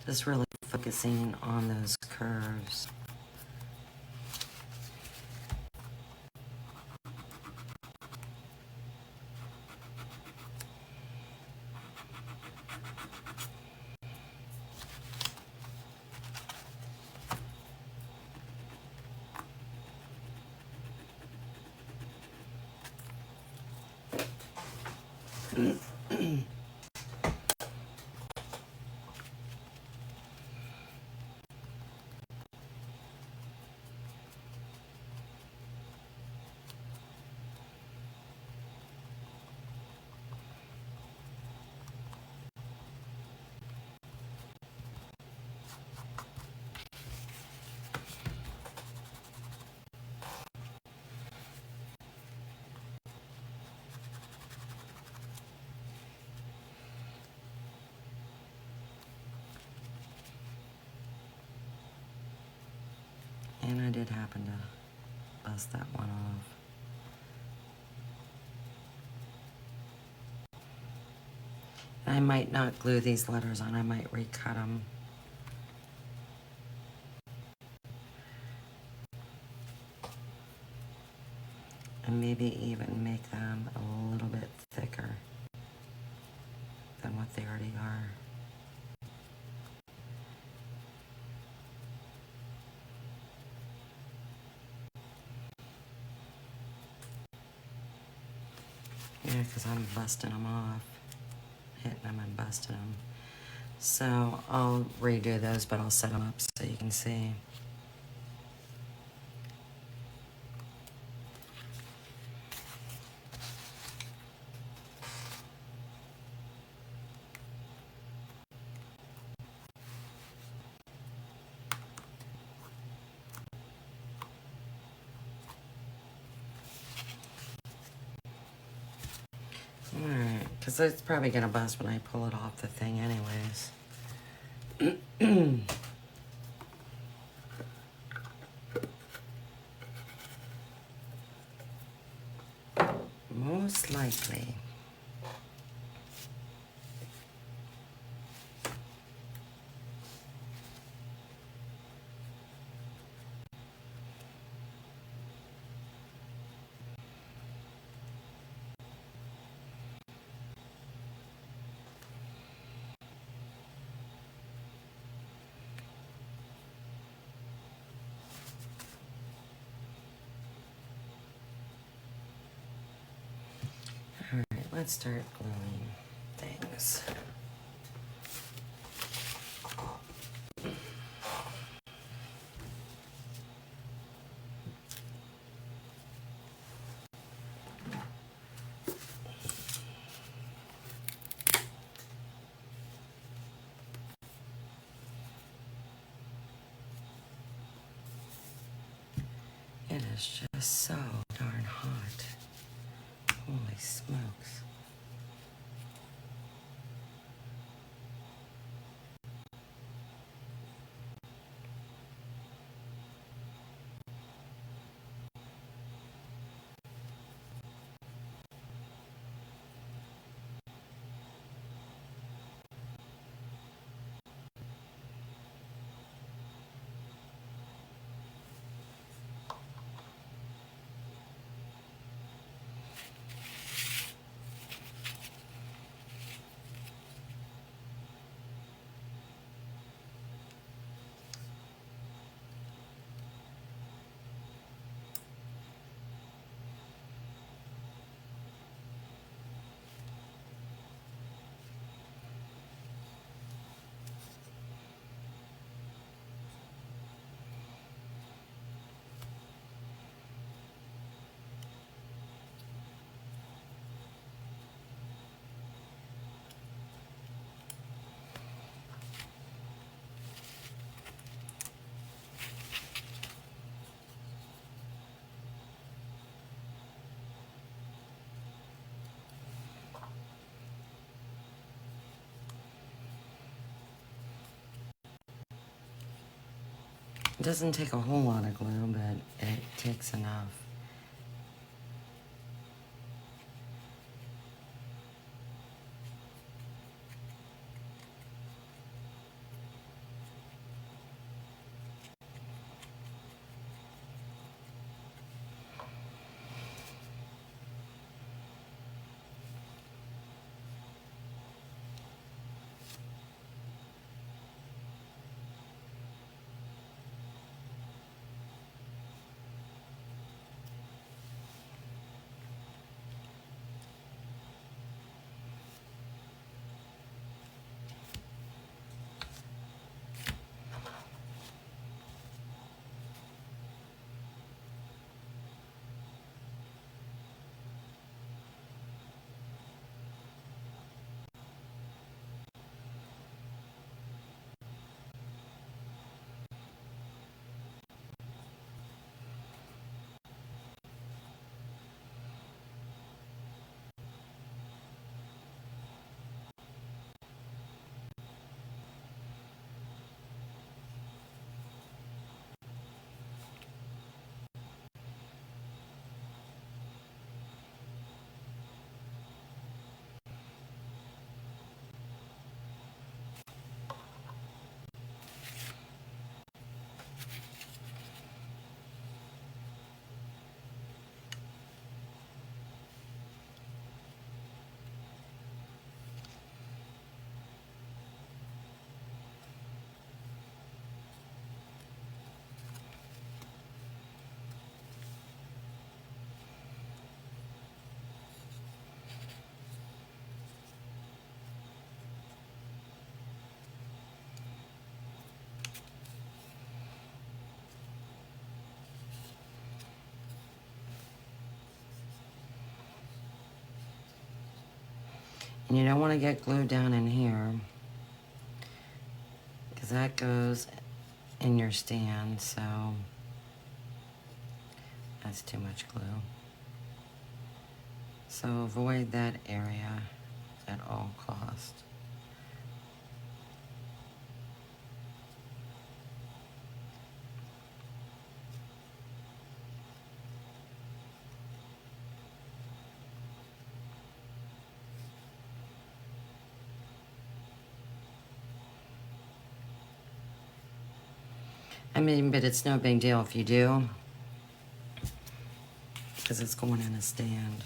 Just really focusing on those curves. And I did happen to bust that one off. I might not glue these letters on, I might recut them. And maybe even make them a little bit thicker. if they already are. Yeah, because I'm busting them off. Hitting them and busting them. So I'll redo those, but I'll set them up so you can see. Alright, because it's probably going to bust when I pull it off the thing anyways. Most likely. Alright, let's start gluing things. It is just so darn hot. Holy smokes. It doesn't take a whole lot of glue, but it takes enough. And you don't want to get glue down in here, because that goes in your stand, so that's too much glue. So avoid that area at all costs. I mean, but it's no big deal if you do, because it's going in a stand.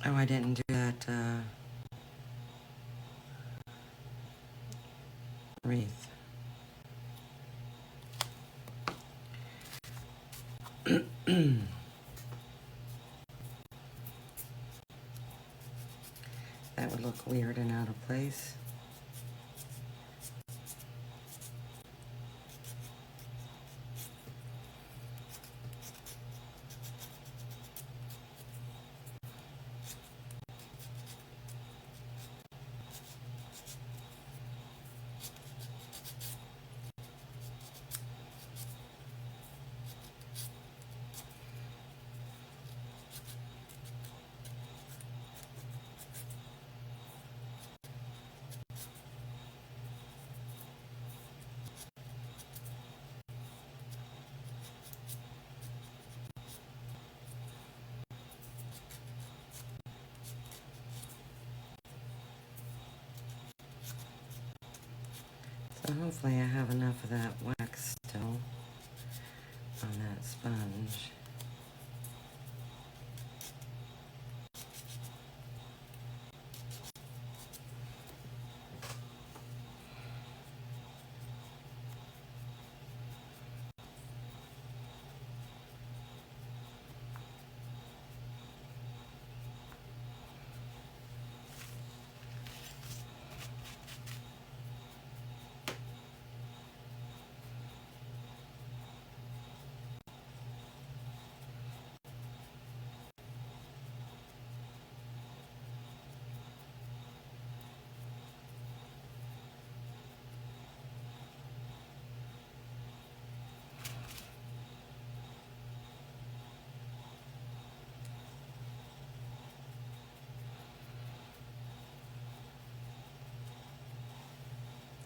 Oh, I didn't do that wreath. That would look weird and out of place. So hopefully I have enough of that wax still on that sponge.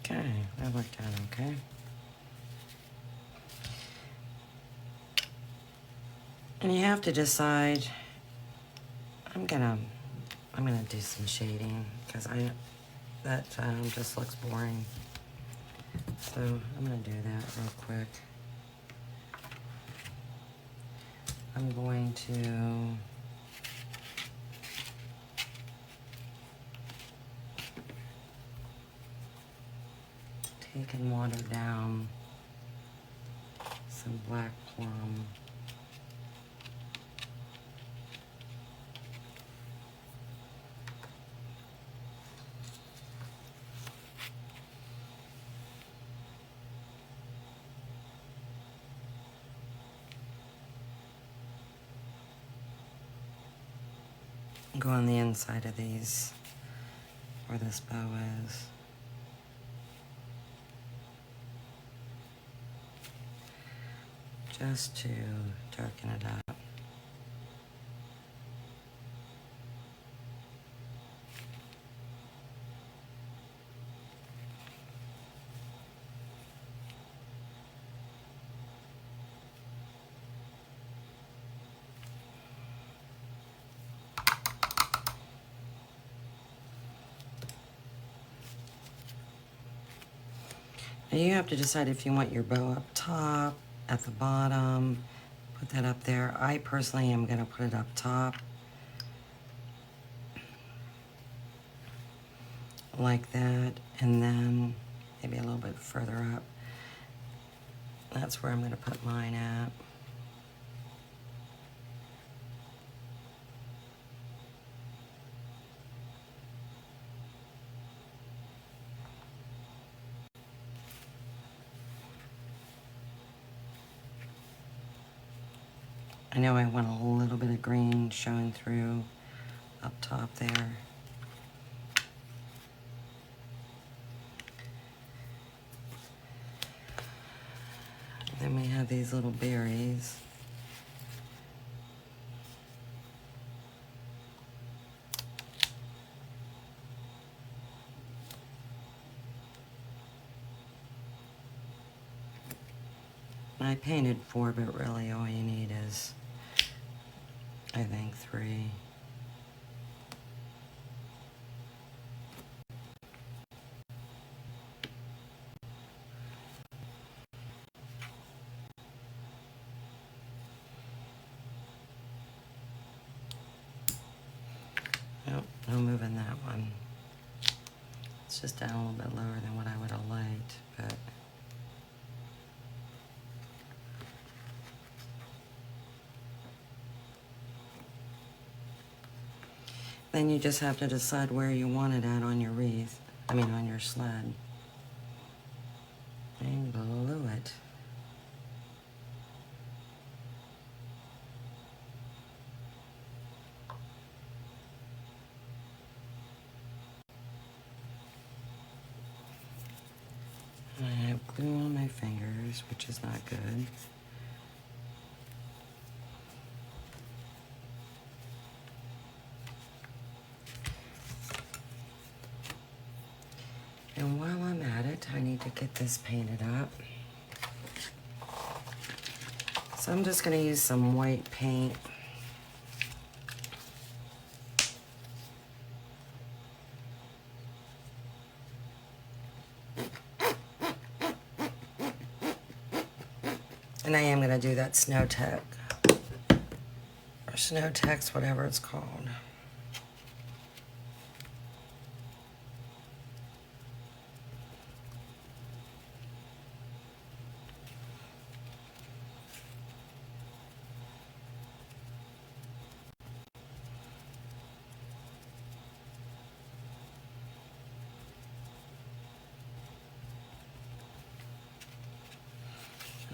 Okay, that worked out okay. And you have to decide, I'm gonna do some shading, because that just looks boring. So I'm gonna do that real quick. I'm going to take and water down some black plum. Go on the inside of these, where this bow is. Just to darken it up. Now you have to decide if you want your bow up top, at the bottom, put that up there. I personally am going to put it up top. Like that, and then maybe a little bit further up. That's where I'm going to put mine at. I know I want a little bit of green showing through up top there. Then we have these little berries. I painted 4, but really all you need is, I think, 3. Nope, no moving that one. It's just down a little bit lower than what I would have liked, but then you just have to decide where you want it at on your wreath. I mean, on your sled. And glue it. I have glue on my fingers, which is not good. And while I'm at it, I need to get this painted up. So I'm just going to use some white paint. And I am going to do that Snow Tech, or Snow Tex, whatever it's called.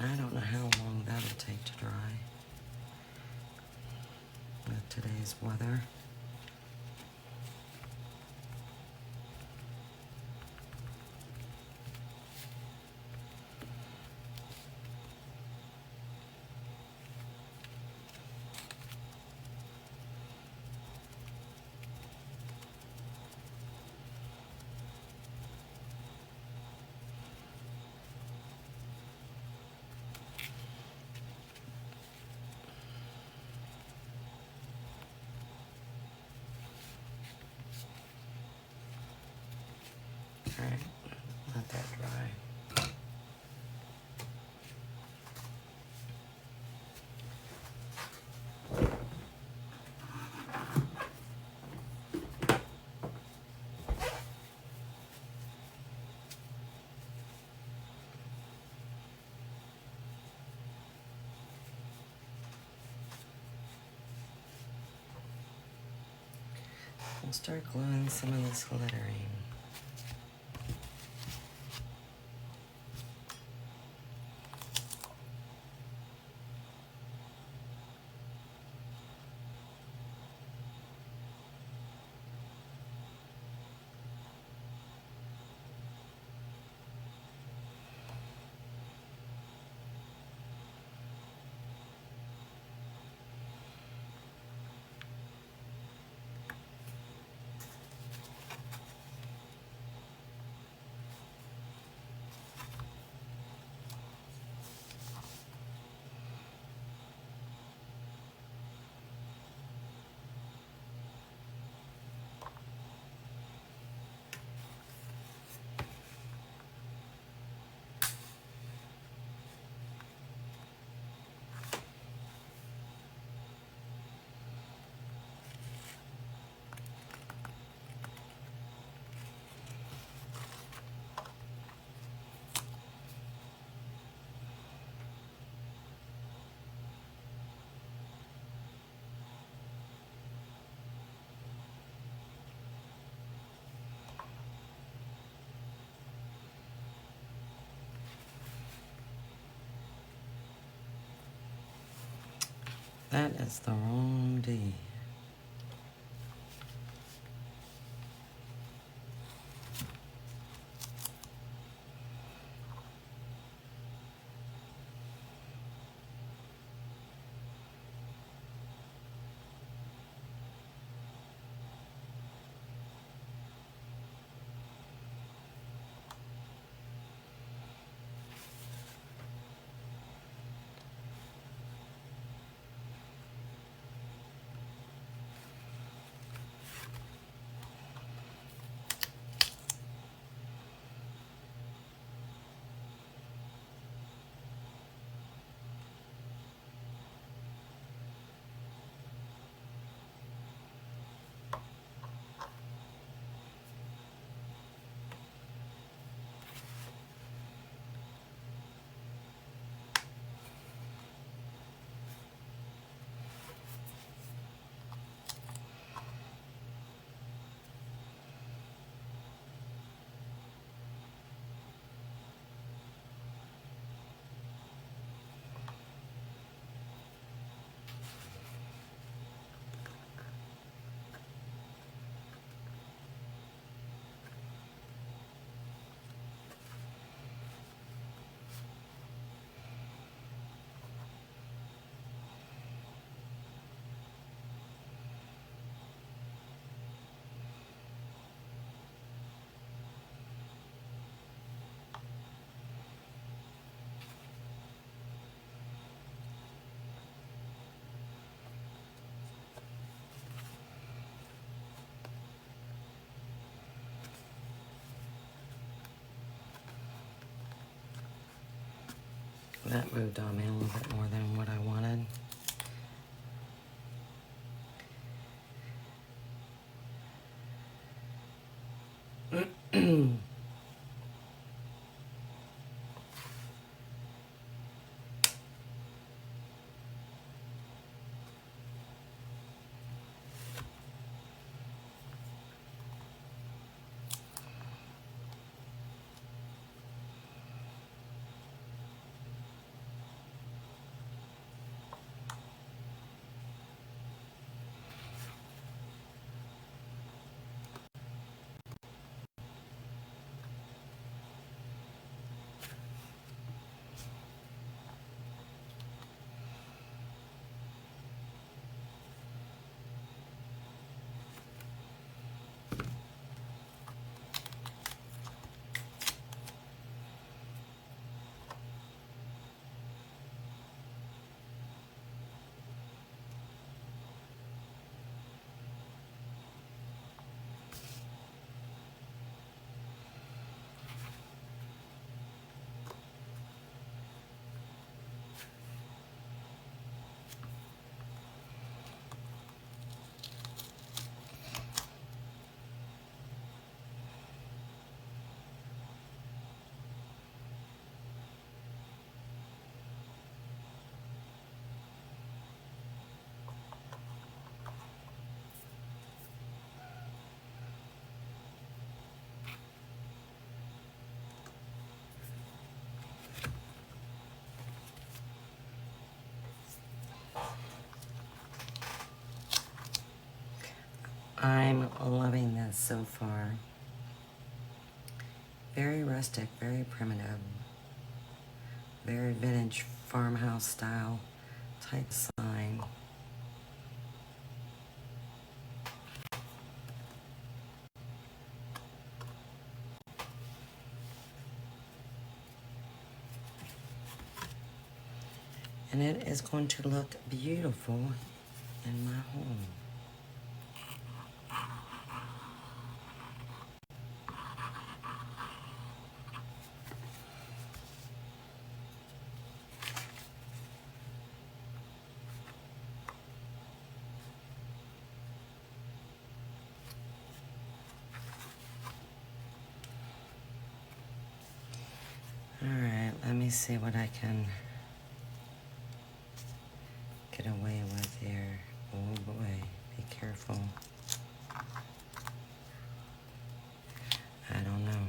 I don't know how long that'll take to dry with today's weather. All right, let that dry. We'll start gluing some of this glittering. That is the wrong D. That moved on me a little bit more than what I wanted. I'm loving this so far. Very rustic, very primitive, very vintage farmhouse style type sign. And it is going to look beautiful in my home. Alright, let me see what I can get away with here. Oh boy, be careful. I don't know.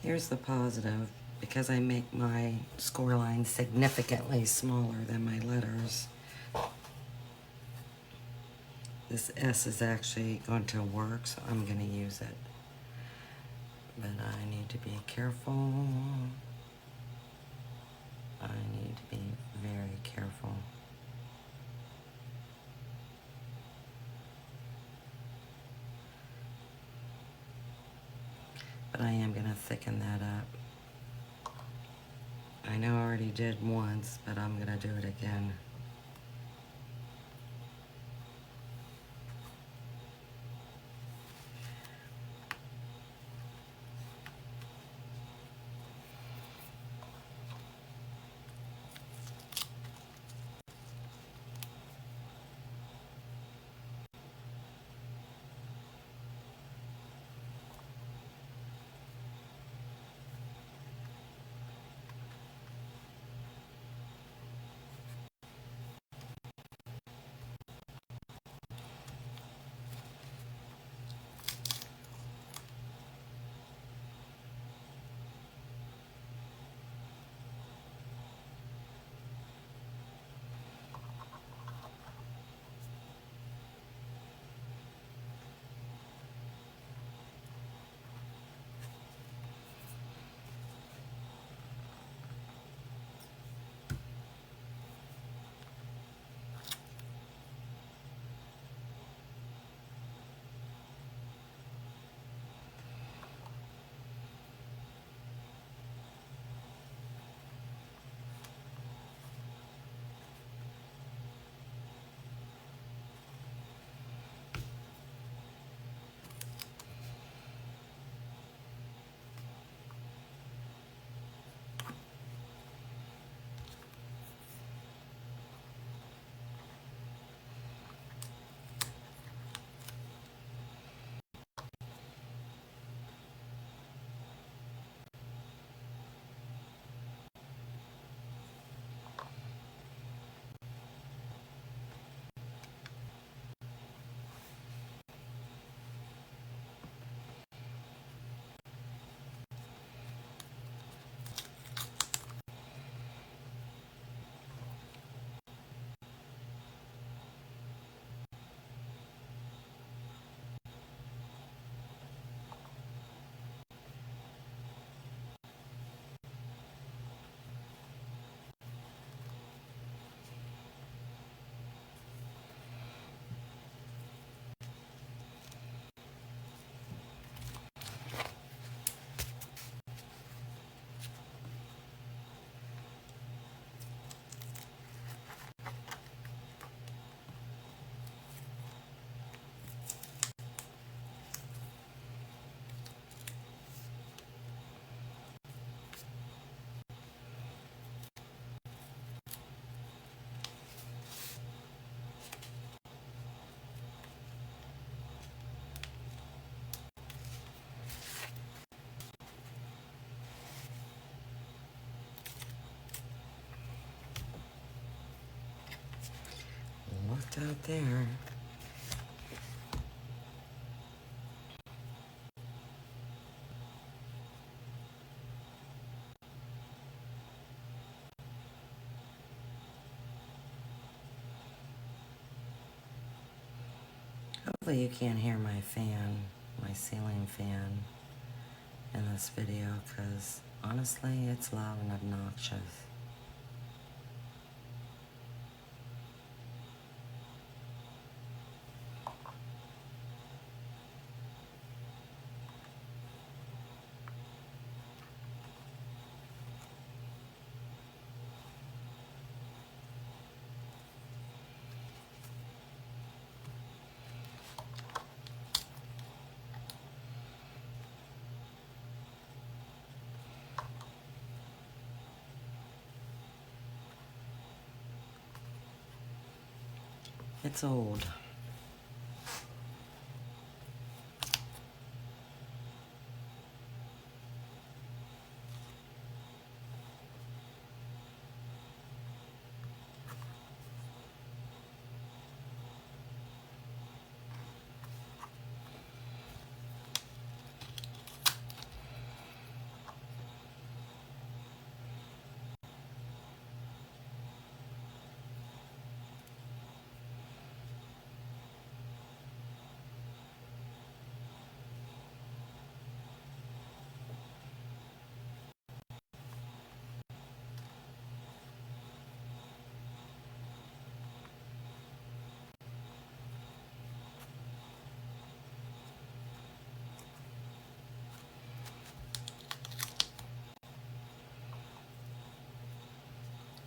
Here's the positive. because I make my score line significantly smaller than my letters, this S is actually going to work, so I'm going to use it. But I need to be careful. I need to be very careful. But I am going to thicken that up. I know I already did once, but I'm going to do it again. Looked out there. Hopefully you can't hear my fan, my ceiling fan in this video, because honestly it's loud and obnoxious. It's old.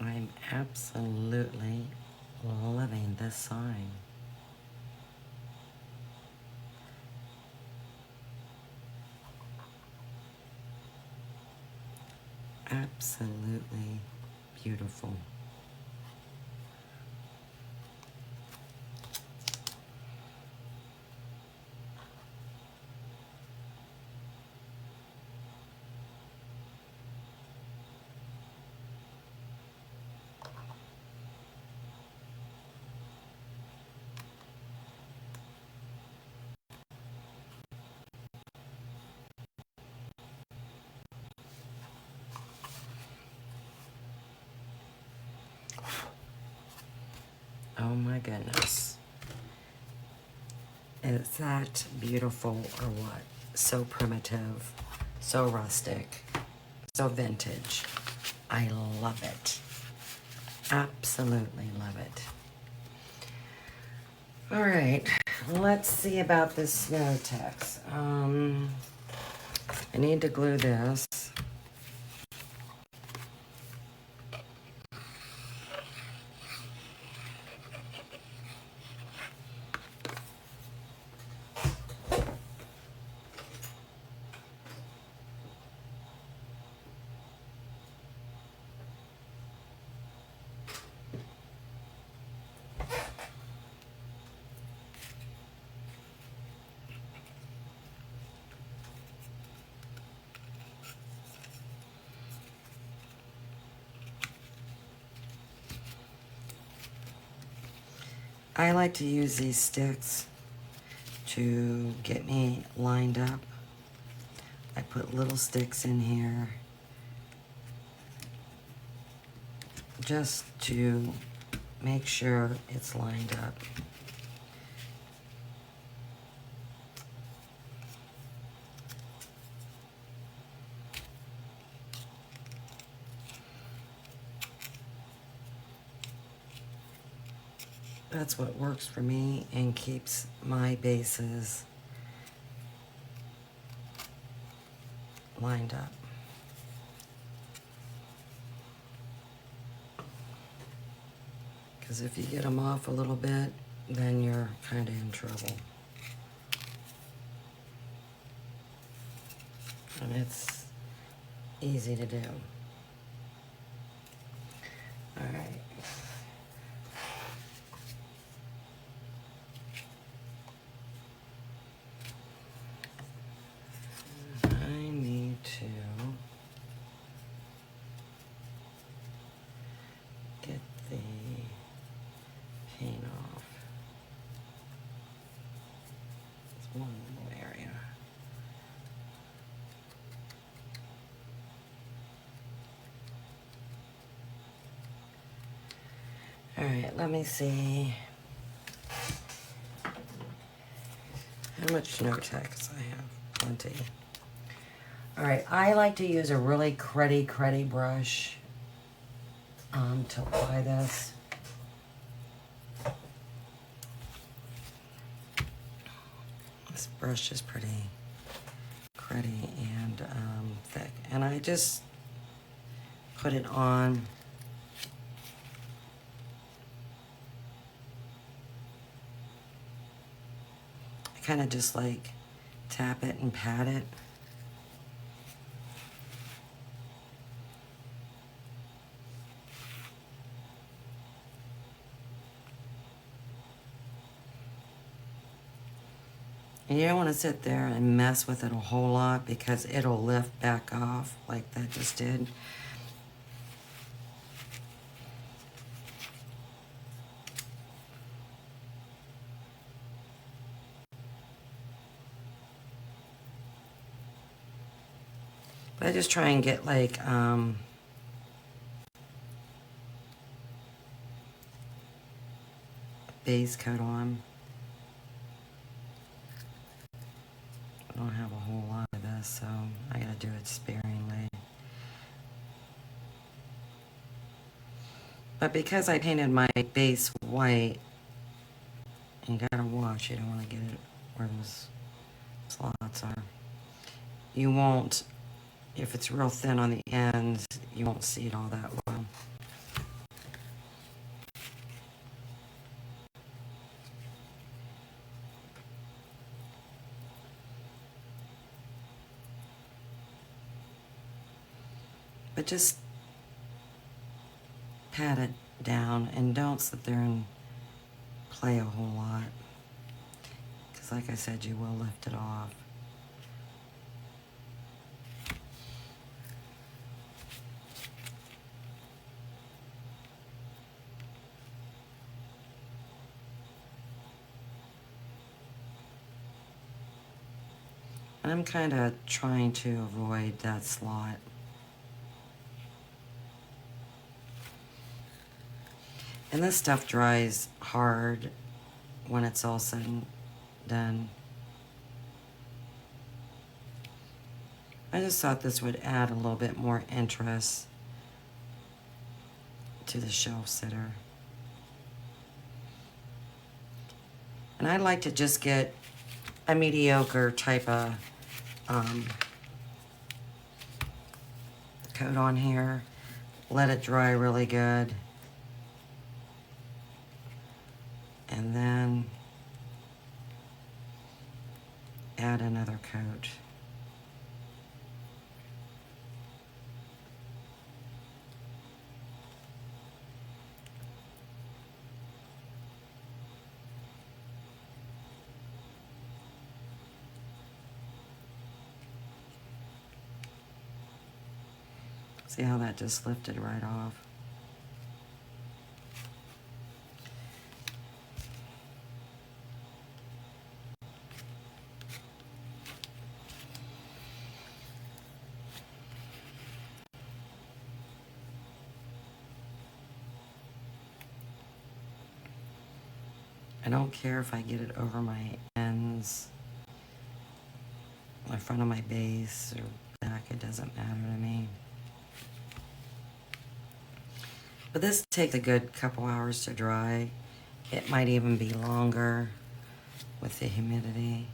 I'm absolutely loving this sign. Absolutely beautiful. Oh my goodness. Is that beautiful or what? So primitive, so rustic, so vintage. I love it. Absolutely love it. All right, let's see about this snow text. I need to glue this. I like to use these sticks to get me lined up. I put little sticks in here just to make sure it's lined up. That's what works for me and keeps my bases lined up. Because if you get them off a little bit, then you're kind of in trouble. And it's easy to do. All right. I need to get the paint off. It's one little area. All right, let me see how much snow text I have. Plenty. All right, I like to use a really cruddy brush to apply this. This brush is pretty cruddy and thick, and I just put it on. I kind of just like tap it and pat it. And you don't want to sit there and mess with it a whole lot because it'll lift back off like that just did. But I just try and get like base coat on. I don't have a whole lot of this, so I gotta do it sparingly. But because I painted my base white, you gotta watch, you don't want to get it where those slots are. You won't, if it's real thin on the ends, you won't see it all that well. But just pat it down and don't sit there and play a whole lot. Because like I said, you will lift it off. I'm kind of trying to avoid that slot. And this stuff dries hard when it's all said and done. I just thought this would add a little bit more interest to the shelf sitter. And I like to just get a mediocre type of coat on here. Let it dry really good. And then add another coat. See how that just lifted right off? I don't care if I get it over my ends, my front of my base, or back, it doesn't matter to me. But this takes a good couple hours to dry. It might even be longer with the humidity.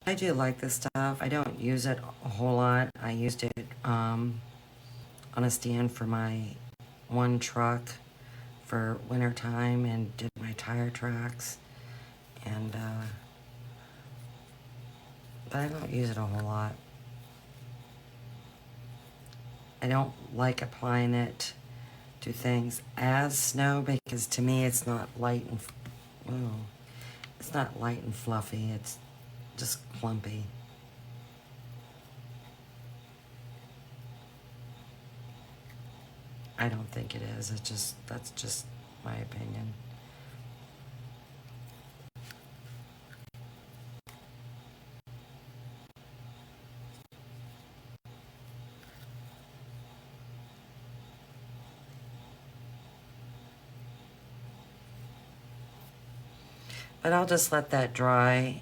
I do like this stuff. I don't use it a whole lot. I used it on a stand for my one truck for winter time and did my tire tracks. And but I don't use it a whole lot. I don't like applying it to things as snow because to me it's not light and it's not light and fluffy. It's just clumpy. I don't think it is. That's just my opinion. But I'll just let that dry.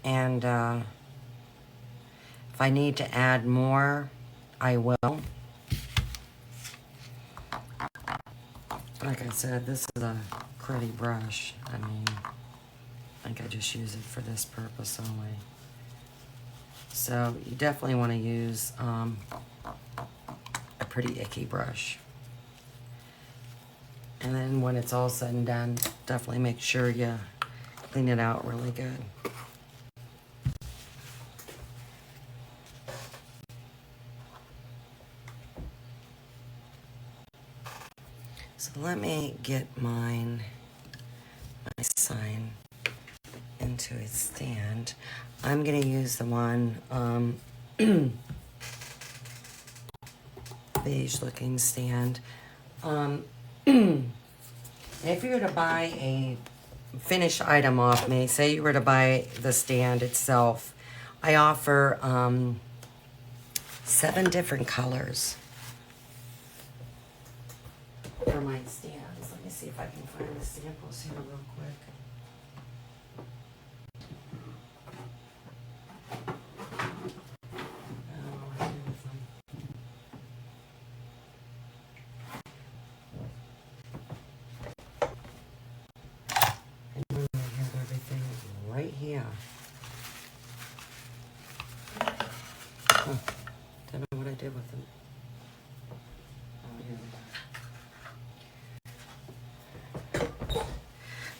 And if I need to add more, I will. Like I said, this is a cruddy brush. I mean, I think I just use it for this purpose only. So you definitely want to use a pretty icky brush. And then when it's all said and done, definitely make sure you clean it out really good. So let me get my sign into its stand. I'm going to use the one beige looking stand. If you were to buy a finished item off me, say you were to buy the stand itself, I offer 7 different colors for my stands. Let me see if I can find the samples here real quick. Oh, here's them.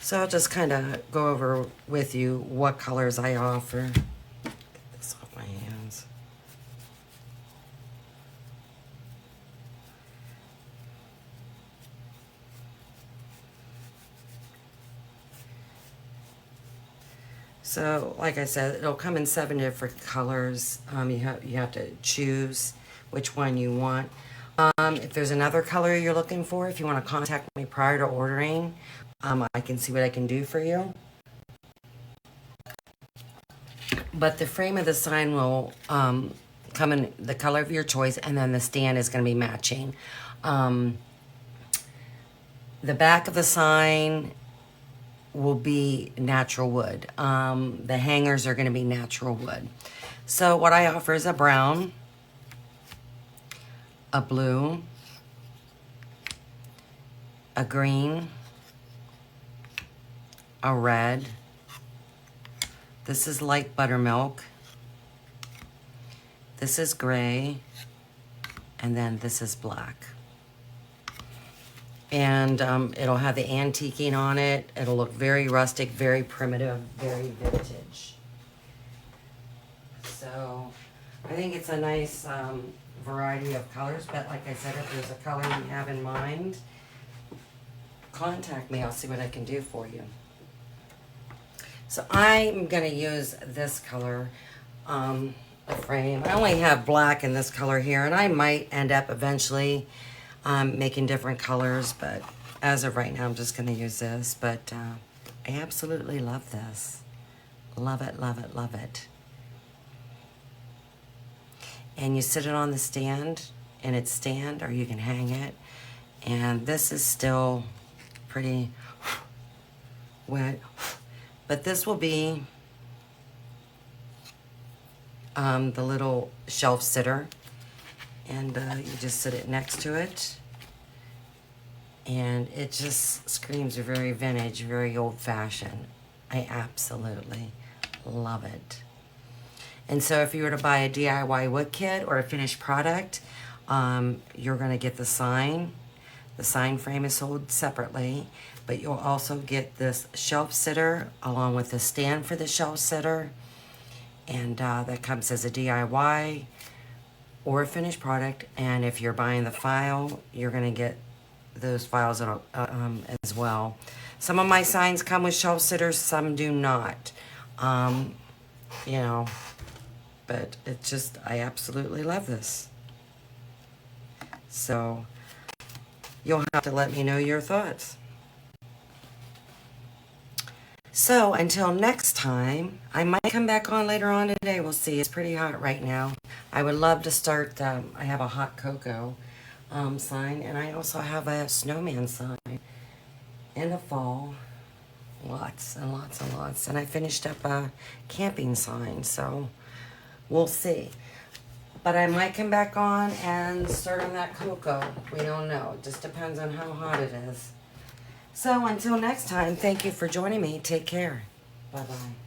So I'll just kind of go over with you what colors I offer. Get this off my hands. So, like I said, it'll come in 7 different colors. You have to choose which one you want. If there's another color you're looking for, if you want to contact me prior to ordering, I can see what I can do for you. But the frame of the sign will come in the color of your choice, and then the stand is going to be matching. The back of the sign will be natural wood. The hangers are going to be natural wood. So what I offer is a brown, a blue, a green, a red. This is light buttermilk. This is gray. And then this is black. And it'll have the antiquing on it. It'll look very rustic, very primitive, very vintage. So I think it's a nice variety of colors. But like I said, if there's a color you have in mind, contact me. I'll see what I can do for you. So I'm going to use this color, the frame. I only have black in this color here, and I might end up eventually making different colors, but as of right now, I'm just going to use this. But I absolutely love this. Love it, love it, love it. And you sit it on the stand, in its stand, or you can hang it. And this is still pretty wet. But this will be the little shelf sitter. And you just sit it next to it. And it just screams very vintage, very old-fashioned. I absolutely love it. And so if you were to buy a DIY wood kit or a finished product, you're going to get the sign. The sign frame is sold separately, but you'll also get this shelf sitter along with the stand for the shelf sitter. And that comes as a DIY or a finished product. And if you're buying the file, you're going to get those files as well. Some of my signs come with shelf sitters, some do not. You know, but it's just, I absolutely love this. So you'll have to let me know your thoughts. So until next time, I might come back on later on today. We'll see. It's pretty hot right now. I would love to start, I have a hot cocoa sign, and I also have a snowman sign in the fall. Lots and lots and lots. And I finished up a camping sign, so we'll see. But I might come back on and start on that cocoa. We don't know. It just depends on how hot it is. So until next time, thank you for joining me. Take care. Bye-bye.